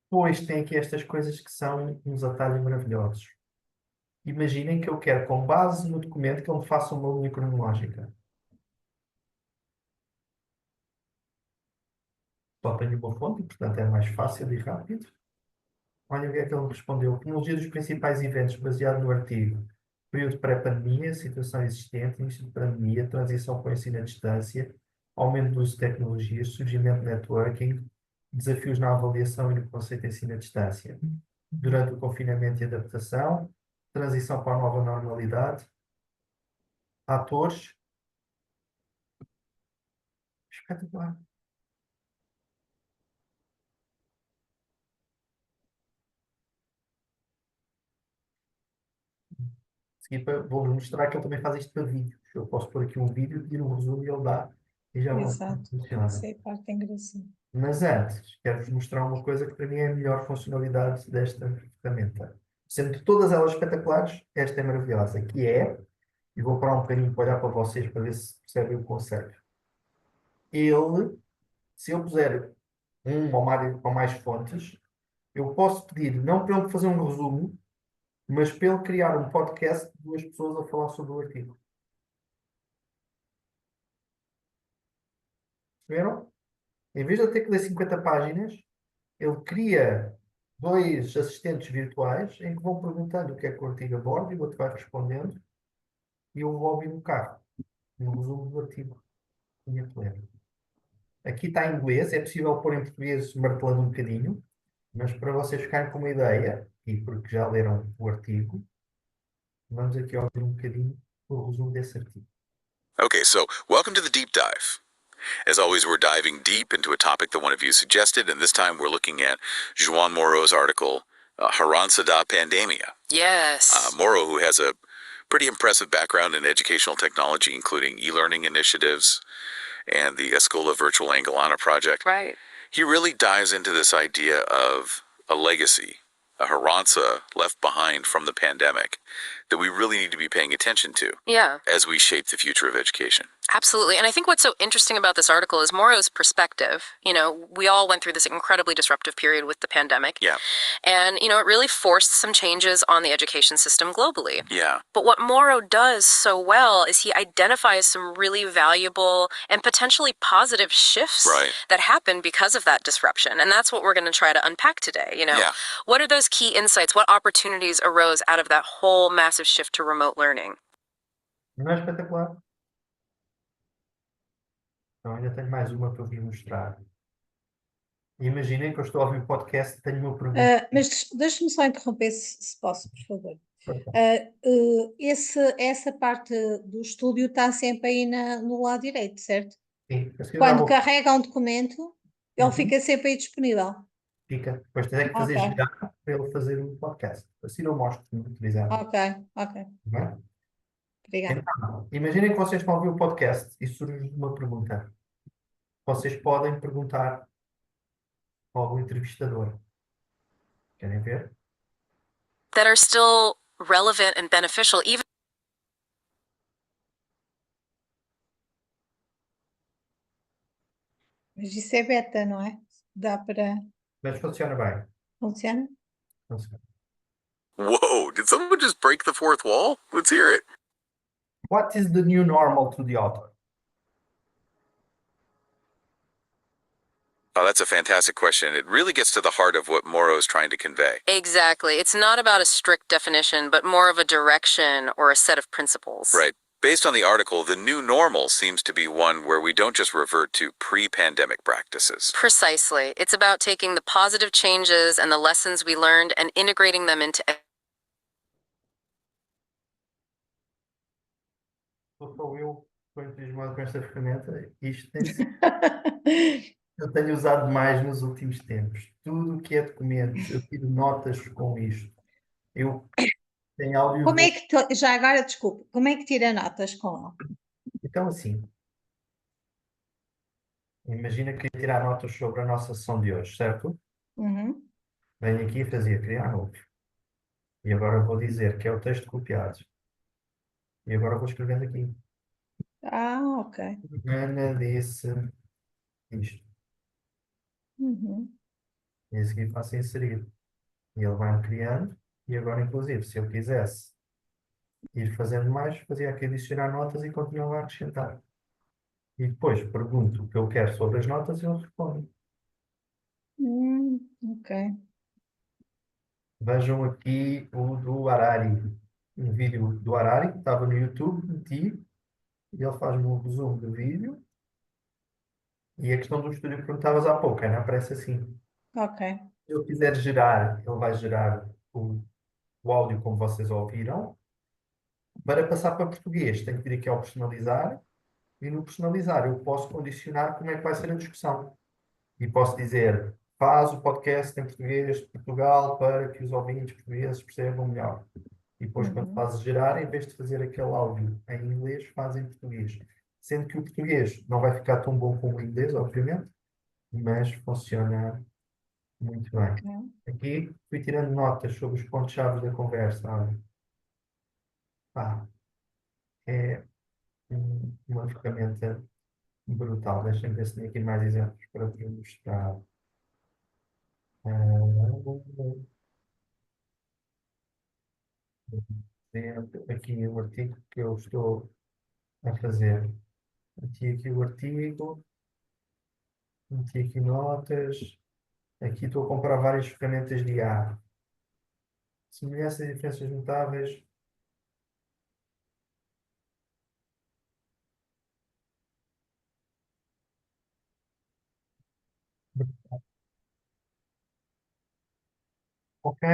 [SPEAKER 2] Pois tem aqui estas coisas que são uns atalhos maravilhosos. Imaginem que eu quero, com base no documento, que ele me faça uma linha cronológica. Só tenho uma fonte, portanto é mais fácil e rápido. Olha o que é que ele respondeu. Cronologia dos principais eventos baseado no artigo. Período pré-pandemia, situação existente, início de pandemia, transição para o ensino à distância, aumento do uso de tecnologias, surgimento de networking, desafios na avaliação e no conceito de ensino à distância. Durante o confinamento e adaptação, transição para a nova normalidade, atores. Espetacular. vou-vos mostrar que ele também faz isto para vídeos. Eu posso pôr aqui um vídeo, pedir um resumo e ele dá, e já
[SPEAKER 5] Exato.
[SPEAKER 2] funciona.
[SPEAKER 5] Isso é a parte engraçada.
[SPEAKER 2] Mas antes, quero-vos mostrar uma coisa que para mim é a melhor funcionalidade desta ferramenta. Sendo de todas elas espetaculares, esta é maravilhosa, que é, e vou parar um bocadinho para olhar para vocês para ver se percebem o conceito. Ele, se eu puser ou mais fontes, eu posso pedir, não para ele fazer um resumo, mas para ele criar um podcast de duas pessoas a falar sobre o artigo. Viram? Em vez de eu ter que ler 50 páginas, ele cria dois assistentes virtuais em que vão perguntando o que é que o artigo aborda e o outro vai respondendo e eu vou ouvir no carro, no resumo do artigo. Tinha que ler. Aqui está em inglês, é possível pôr em português martelando um bocadinho, mas para vocês ficarem com uma ideia, e porque já leram o artigo, vamos aqui ouvir um bocadinho o resumo desse artigo.
[SPEAKER 8] Okay, so welcome to the deep dive. As always, we're diving deep into a topic that one of you suggested, and this time we're looking at João Moro's article, Herança da Pandemia.
[SPEAKER 9] Yes.
[SPEAKER 8] Moro, who has a pretty impressive background in educational technology, including e-learning initiatives and the Escola Virtual Angolana project.
[SPEAKER 9] Right.
[SPEAKER 8] He really dives into this idea of a legacy, a herança left behind from the pandemic that we really need to be paying attention to
[SPEAKER 9] Yeah,
[SPEAKER 8] as we shape the future of education.
[SPEAKER 9] absolutely. And I think what's so interesting about this article is Moro's perspective. You know, we all went through this incredibly disruptive period with the pandemic.
[SPEAKER 8] Yeah.
[SPEAKER 9] And, you know, it really forced some changes on the education system globally.
[SPEAKER 8] Yeah.
[SPEAKER 9] But what Moro does so well is he identifies some really valuable and potentially positive shifts
[SPEAKER 8] Right.
[SPEAKER 9] that happened because of that disruption. And that's what we're going to try to unpack today. You know,
[SPEAKER 8] Yeah.
[SPEAKER 9] what are those key insights? What opportunities arose out of that whole massive shift to remote learning?
[SPEAKER 2] Não é espetacular? Então ainda tenho mais uma para vos mostrar. Imaginem que eu estou a ouvir o podcast e tenho uma pergunta.
[SPEAKER 5] Mas deixe-me só interromper, se posso, por favor. Essa parte do estúdio está sempre aí no lado direito, certo?
[SPEAKER 2] Sim, a seguir
[SPEAKER 5] Quando
[SPEAKER 2] vou-
[SPEAKER 5] carrega um documento, ele
[SPEAKER 2] Uhum.
[SPEAKER 5] fica sempre aí disponível.
[SPEAKER 2] Fica. Depois tem que fazer
[SPEAKER 5] Ok.
[SPEAKER 2] girar para ele fazer o podcast. Assim eu mostro como utilizar.
[SPEAKER 5] Ok,
[SPEAKER 2] Não é?
[SPEAKER 5] obrigada.
[SPEAKER 2] Então, imaginem que vocês estão a ouvir o podcast e surge uma pergunta. Vocês podem perguntar ao entrevistador. Querem ver?
[SPEAKER 9] That are still relevant and beneficial, even
[SPEAKER 5] Mas isso é beta, não é? Dá para.
[SPEAKER 2] Mas funciona bem.
[SPEAKER 5] Funciona?
[SPEAKER 2] Funciona.
[SPEAKER 8] Whoa, did someone just break the fourth wall? Let's hear it.
[SPEAKER 2] What is the new normal to the author?
[SPEAKER 8] Oh, that's a fantastic question. It really gets to the heart of what Moro is trying to convey.
[SPEAKER 9] exactly. It's not about a strict definition, but more of a direction or a set of principles.
[SPEAKER 8] Right. Based on the article, the new normal seems to be one where we don't just revert to pre-pandemic practices.
[SPEAKER 9] Precisely. It's about taking the positive changes and the lessons we learned and integrating them into
[SPEAKER 2] Sou eu que estou entusiasmado com esta ferramenta. Isto tem eu tenho usado mais nos últimos tempos. Tudo o que é documentos, eu tiro notas com isto. Eu tenho áudio.
[SPEAKER 5] Como é que. Já agora, desculpe, como é que tira notas com ele?
[SPEAKER 2] Então, assim, imagina que queria tirar notas sobre a nossa sessão de hoje, certo?
[SPEAKER 5] Uhum.
[SPEAKER 2] Venho aqui e fazia criar novo. E agora vou dizer que é o texto copiado. E agora vou escrevendo aqui.
[SPEAKER 5] Ok.
[SPEAKER 2] Ana disse isto.
[SPEAKER 5] Uhum.
[SPEAKER 2] E a seguir faço inserir. E ele vai-me criando. E agora, inclusive, se eu quisesse ir fazendo mais, fazia aqui adicionar notas e continuava a acrescentar. E depois pergunto o que eu quero sobre as notas e ele responde.
[SPEAKER 5] Ok.
[SPEAKER 2] Vejam aqui o do Harari. Um vídeo do Harari que estava no YouTube, meti, e ele faz-me um resumo do vídeo. E a questão do estúdio que perguntavas há pouco, não aparece assim.
[SPEAKER 5] Ok.
[SPEAKER 2] Se eu quiser gerar, ele vai gerar o áudio como vocês ouviram. Para passar para português, tenho que vir aqui ao personalizar. E no personalizar eu posso condicionar como é que vai ser a discussão. E posso dizer, faz o podcast em português de Portugal para que os ouvintes portugueses percebam melhor. E depois, quando fazes gerar, em vez de fazer aquele áudio em inglês, faz em português. Sendo que o português não vai ficar tão bom como o inglês, obviamente, mas funciona muito bem.
[SPEAKER 5] Ok.
[SPEAKER 2] Aqui fui tirando notas sobre os pontos-chave da conversa. Olha. Pá, é uma ferramenta brutal. Deixa-me ver se tem aqui mais exemplos para vos mostrar. Aqui o artigo que eu estou a fazer. Meti aqui o artigo, meti aqui notas. Aqui estou a comparar várias ferramentas de IA. Semelhanças e diferenças notáveis. Ok?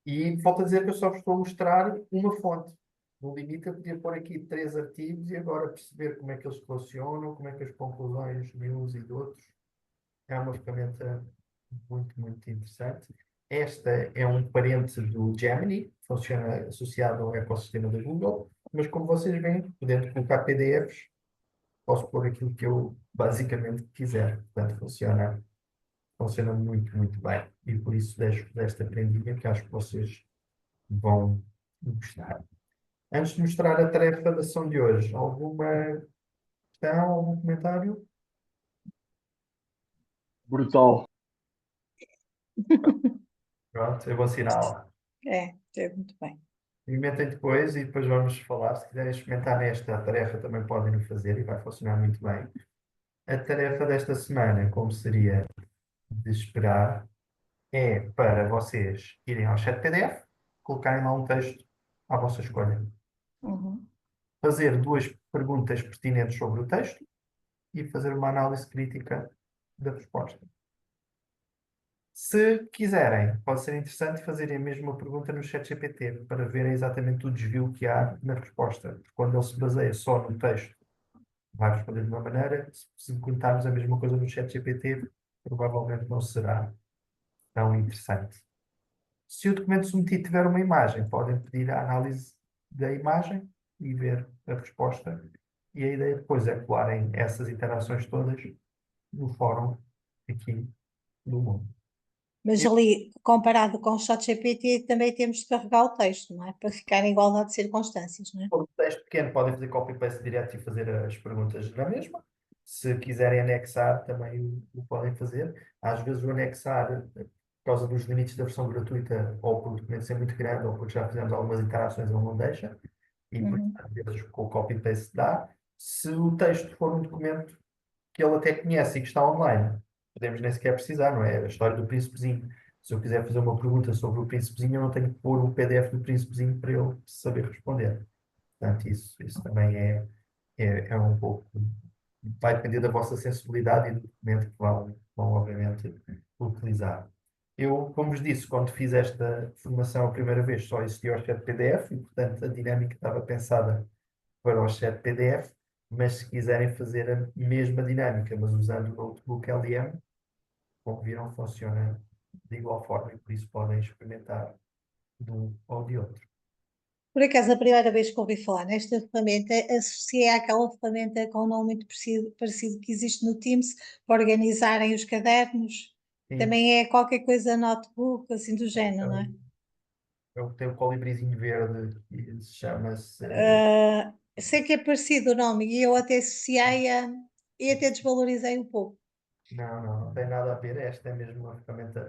[SPEAKER 2] E volto a dizer que eu só vos estou a mostrar uma fonte. No limite, eu podia pôr aqui 3 artigos e agora perceber como é que eles se relacionam, como é que as conclusões de uns e de outros. É uma ferramenta muito, muito interessante. Esta é um parente do Gemini, funciona associado ao ecossistema da Google, mas como vocês veem, podendo colocar PDFs, posso pôr aquilo que eu basicamente quiser. Portanto, funciona muito, muito bem. E por isso deixo desta prendinha que acho que vocês vão gostar. Antes de mostrar a tarefa da sessão de hoje, alguma questão, algum comentário?
[SPEAKER 10] Brutal.
[SPEAKER 2] Pronto, eu vou assiná-la.
[SPEAKER 5] É muito bem.
[SPEAKER 2] Experimentem depois e depois vamos falar. Se quiserem experimentar nesta tarefa, também podem o fazer e vai funcionar muito bem. A tarefa desta semana, como seria de esperar, é para vocês irem ao chat PDF, colocarem lá um texto à vossa escolha.
[SPEAKER 5] Uhum.
[SPEAKER 2] Fazer 2 perguntas pertinentes sobre o texto e fazer uma análise crítica da resposta. Se quiserem, pode ser interessante fazerem a mesma pergunta no ChatGPT para verem exatamente o desvio que há na resposta. Porque quando ele se baseia só no texto, vai responder de uma maneira. Se perguntarmos a mesma coisa no ChatGPT, provavelmente não será tão interessante. Se o documento submetido tiver uma imagem, podem pedir a análise da imagem e ver a resposta. E a ideia depois é colarem essas interações todas no fórum aqui do mundo.
[SPEAKER 5] Mas ali, comparado com o ChatGPT, também temos de carregar o texto, não é? Para ficar em igualdade de circunstâncias, não é?
[SPEAKER 2] For um texto pequeno, podem fazer copy-paste direto e fazer as perguntas na mesma. Se quiserem anexar, também o podem fazer. Às vezes o anexar, por causa dos limites da versão gratuita, ou por o documento ser muito grande, ou porque já fizemos algumas iterações, ele não deixa. E por às vezes com o copy-paste dá. Se o texto for um documento que ele até conhece e que está online, podemos nem sequer precisar, não é? A história do príncipezinho. Se eu quiser fazer uma pergunta sobre o príncipezinho, eu não tenho que pôr o PDF do príncipezinho para ele saber responder. Portanto, isso também é um pouco. Vai depender da vossa sensibilidade e do documento que vão obviamente, utilizar. Eu, como vos disse, quando fiz esta formação a primeira vez, só existia o chat PDF e, portanto, a dinâmica estava pensada para o chat PDF, mas se quiserem fazer a mesma dinâmica, mas usando o notebook LM, como viram, funciona de igual forma e por isso podem experimentar de um ou de outro.
[SPEAKER 5] Por acaso, a primeira vez que ouvi falar nesta ferramenta, associei àquela ferramenta com um nome muito parecido que existe no Teams para organizarem os cadernos.
[SPEAKER 2] Sim.
[SPEAKER 5] Também é qualquer coisa notebook, assim do género, não é?
[SPEAKER 2] Eu tenho o colibrizinho verde que chama-se.
[SPEAKER 5] Sei que é parecido o nome e eu até associei e até desvalorizei um pouco.
[SPEAKER 2] Não tem nada a ver. Esta é mesmo uma ferramenta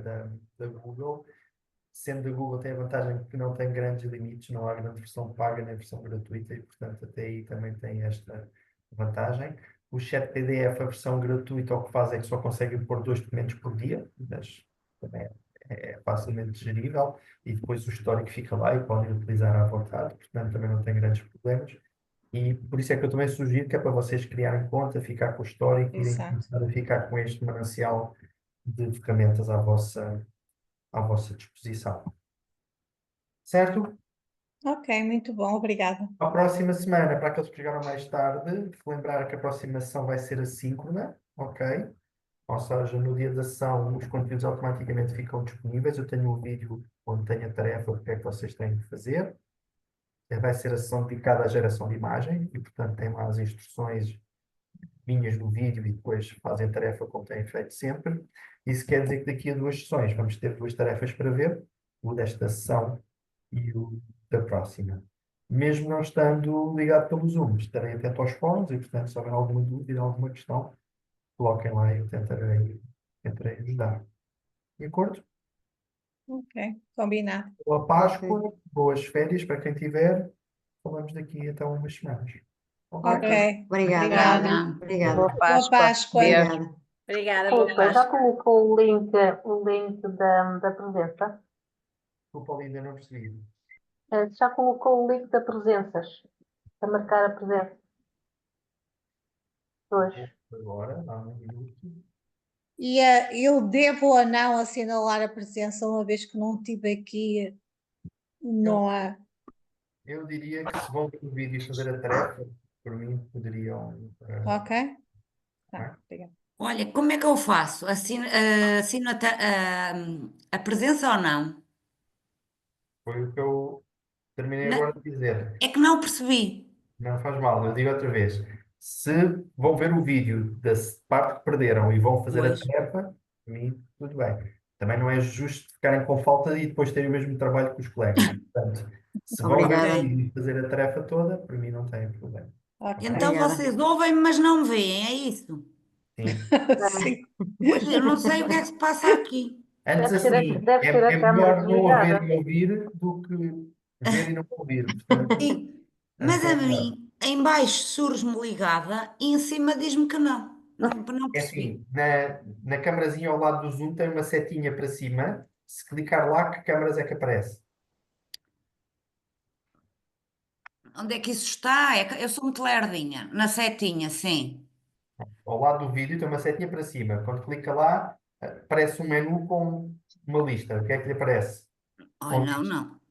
[SPEAKER 2] da Google. Sendo da Google, tem a vantagem que não tem grandes limites, não há grande versão paga nem versão gratuita e, portanto, até aí também tem esta vantagem. O chat PDF, a versão gratuita, o que faz é que só conseguem pôr 2 documentos por dia, mas também é facilmente gerível e depois o histórico fica lá e podem utilizar à vontade, portanto, também não tem grandes problemas. E por isso é que eu também sugiro que é para vocês criarem conta, ficar com o histórico e irem
[SPEAKER 5] Exato.
[SPEAKER 2] começar a ficar com este manancial de ferramentas à vossa disposição. Certo?
[SPEAKER 5] Ok, muito bom, obrigada.
[SPEAKER 2] A próxima semana, para aqueles que chegaram mais tarde, relembrar que a próxima sessão vai ser assíncrona, ok? Ou seja, no dia da sessão, os conteúdos automaticamente ficam disponíveis. Eu tenho um vídeo onde tenho a tarefa, o que é que vocês têm que fazer. Vai ser a sessão dedicada à geração de imagem e, portanto, tem lá as instruções minhas no vídeo e depois fazem a tarefa como têm feito sempre. Isso quer dizer que daqui a 2 sessões vamos ter 2 tarefas para ver, o desta sessão e o da próxima. Mesmo não estando ligado pelo Zoom, estarei atento aos fóruns e, portanto, se houver alguma dúvida, alguma questão, coloquem lá e eu tentarei ajudar. De acordo?
[SPEAKER 5] Ok, combinado.
[SPEAKER 2] Boa Páscoa, boas férias para quem tiver. Falamos daqui até umas semanas. Ok?
[SPEAKER 5] Ok,
[SPEAKER 7] Obrigada.
[SPEAKER 5] obrigada.
[SPEAKER 7] Obrigada.
[SPEAKER 4] Boa
[SPEAKER 5] Boa
[SPEAKER 4] Páscoa.
[SPEAKER 5] Páscoa.
[SPEAKER 7] Obrigada.
[SPEAKER 1] Obrigada, boa
[SPEAKER 3] Desculpa, já
[SPEAKER 1] Páscoa.
[SPEAKER 3] colocou o link da presença?
[SPEAKER 2] Desculpa, Linda, não percebi.
[SPEAKER 3] Já colocou o link da presenças? Para marcar a presença? Hoje.
[SPEAKER 2] Agora, há um minuto.
[SPEAKER 5] E eu devo ou não assinalar a presença, uma vez que não estive aqui, não há.
[SPEAKER 2] Eu diria que se vão ver o vídeo e fazer a tarefa, por mim, poderiam.
[SPEAKER 5] Ok?
[SPEAKER 2] Não é?
[SPEAKER 5] Tá, obrigada.
[SPEAKER 6] Olha, como é que eu faço? Assino a presença ou não?
[SPEAKER 2] Foi o que eu terminei
[SPEAKER 6] Não,
[SPEAKER 2] agora de dizer.
[SPEAKER 6] é que não percebi.
[SPEAKER 2] Não faz mal, eu digo outra vez. Se vão ver o vídeo da parte que perderam e vão fazer a
[SPEAKER 6] Pois.
[SPEAKER 2] tarefa, por mim, tudo bem. Também não é justo ficarem com falta e depois terem o mesmo trabalho que os colegas. Portanto, se vão ver o
[SPEAKER 7] Obrigada.
[SPEAKER 2] vídeo e fazer a tarefa toda, por mim não tem problema.
[SPEAKER 5] Ok.
[SPEAKER 6] Então
[SPEAKER 7] Obrigada.
[SPEAKER 6] vocês ouvem, mas não me veem, é isso?
[SPEAKER 2] Sim.
[SPEAKER 5] Sim.
[SPEAKER 6] Pois eu não sei o que é que se passa aqui.
[SPEAKER 2] Antes
[SPEAKER 3] Deve ter
[SPEAKER 2] assim,
[SPEAKER 3] deve ter a
[SPEAKER 2] é
[SPEAKER 3] câmara
[SPEAKER 2] melhor não ouvir
[SPEAKER 3] desligada.
[SPEAKER 2] e ouvir do que ver e não ouvir. Portanto,
[SPEAKER 6] Mas
[SPEAKER 2] assim é
[SPEAKER 6] a
[SPEAKER 2] melhor.
[SPEAKER 6] mim, em baixo surge-me ligada e em cima diz-me que não. Não
[SPEAKER 2] É
[SPEAKER 6] percebi.
[SPEAKER 2] assim, na câmarazinha ao lado do zoom tem uma setinha para cima. Se clicar lá, que câmaras é que aparece?
[SPEAKER 6] Onde é que isso está? É que eu sou muito lerdinha. Na setinha, sim.
[SPEAKER 2] Ao lado do vídeo tem uma setinha para cima. Quando clica lá, aparece um menu com uma lista. O que é que lhe aparece?
[SPEAKER 6] Olha, não, não.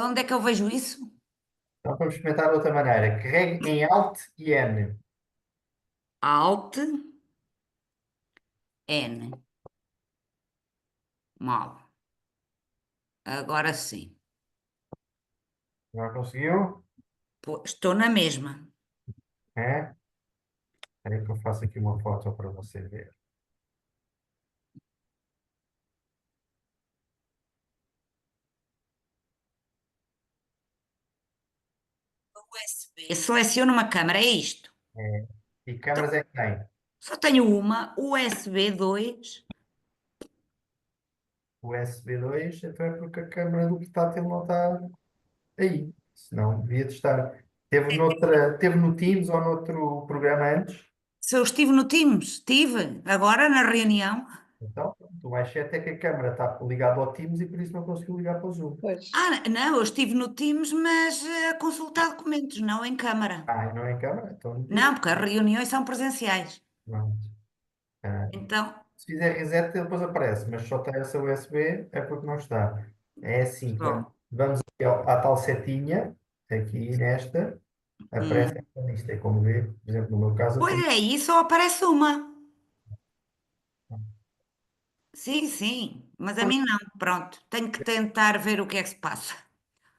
[SPEAKER 6] Onde é que eu vejo isso?
[SPEAKER 2] Então vamos experimentar de outra maneira. Carregue em Alt e N.
[SPEAKER 6] Alt, N. Mal. Agora sim.
[SPEAKER 2] Não conseguiu?
[SPEAKER 6] Pô, estou na mesma.
[SPEAKER 2] É? Espera aí que eu faço aqui uma foto para você ver.
[SPEAKER 6] USB. Seleciono uma câmera, é isto.
[SPEAKER 2] É. E câmaras é que tem?
[SPEAKER 6] Só tenho uma, USB 2.
[SPEAKER 2] USB 2, então é porque a câmara do portátil não está aí. Senão devia de estar. Teve no Teams ou noutro programa antes?
[SPEAKER 6] Se eu estive no Teams, estive. Agora na reunião.
[SPEAKER 2] Então, o mais certo é que a câmara está ligada ao Teams e por isso não conseguiu ligar para o Zoom.
[SPEAKER 5] Pois.
[SPEAKER 6] Ah, não, eu estive no Teams, mas a consultar documentos, não em câmara.
[SPEAKER 2] Ah, não é em câmara? Então,
[SPEAKER 6] Não, porque as reuniões são presenciais.
[SPEAKER 2] pronto. Ah,
[SPEAKER 6] Então,
[SPEAKER 2] se fizer reset, ele depois aparece, mas só tem essa USB, é porque não está. É assim, quando
[SPEAKER 6] só.
[SPEAKER 2] vamos aqui à tal setinha, aqui nesta, aparece esta lista. É como vê, por exemplo, no meu caso, eu
[SPEAKER 6] Pois
[SPEAKER 2] tenho.
[SPEAKER 6] é, aí só aparece uma. Sim, sim, mas a mim não. Pronto, tenho que tentar ver o que é que se passa.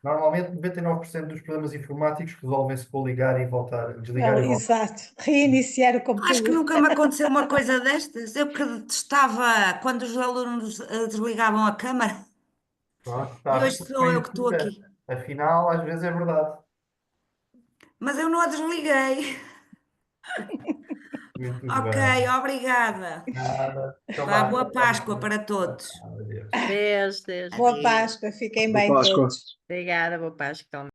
[SPEAKER 2] Normalmente, 99% dos problemas informáticos resolvem-se com ligar e voltar, desligar
[SPEAKER 5] Não,
[SPEAKER 2] e voltar.
[SPEAKER 5] exato. Reiniciar o
[SPEAKER 6] Acho que
[SPEAKER 5] computador.
[SPEAKER 6] nunca me aconteceu uma coisa destas. Eu que detestava quando os alunos desligavam a câmara
[SPEAKER 2] Pronto, está
[SPEAKER 6] e
[SPEAKER 2] a ver
[SPEAKER 6] hoje
[SPEAKER 2] como
[SPEAKER 6] sou
[SPEAKER 2] foi
[SPEAKER 6] eu que estou
[SPEAKER 2] importante.
[SPEAKER 6] aqui.
[SPEAKER 2] Afinal, às vezes é verdade.
[SPEAKER 6] Mas eu não a desliguei.
[SPEAKER 2] Muito
[SPEAKER 6] Ok,
[SPEAKER 2] bem.
[SPEAKER 6] obrigada.
[SPEAKER 2] Nada. Então
[SPEAKER 6] Vá,
[SPEAKER 2] vá,
[SPEAKER 6] boa
[SPEAKER 2] até a
[SPEAKER 6] Páscoa
[SPEAKER 2] próxima.
[SPEAKER 6] para todos.
[SPEAKER 2] Adeus.
[SPEAKER 1] Deus, Deus.
[SPEAKER 5] Boa
[SPEAKER 6] Adeus.
[SPEAKER 5] Páscoa, fiquem
[SPEAKER 10] Boa
[SPEAKER 5] bem
[SPEAKER 10] Páscoa.
[SPEAKER 5] todos.
[SPEAKER 1] Obrigada, boa Páscoa.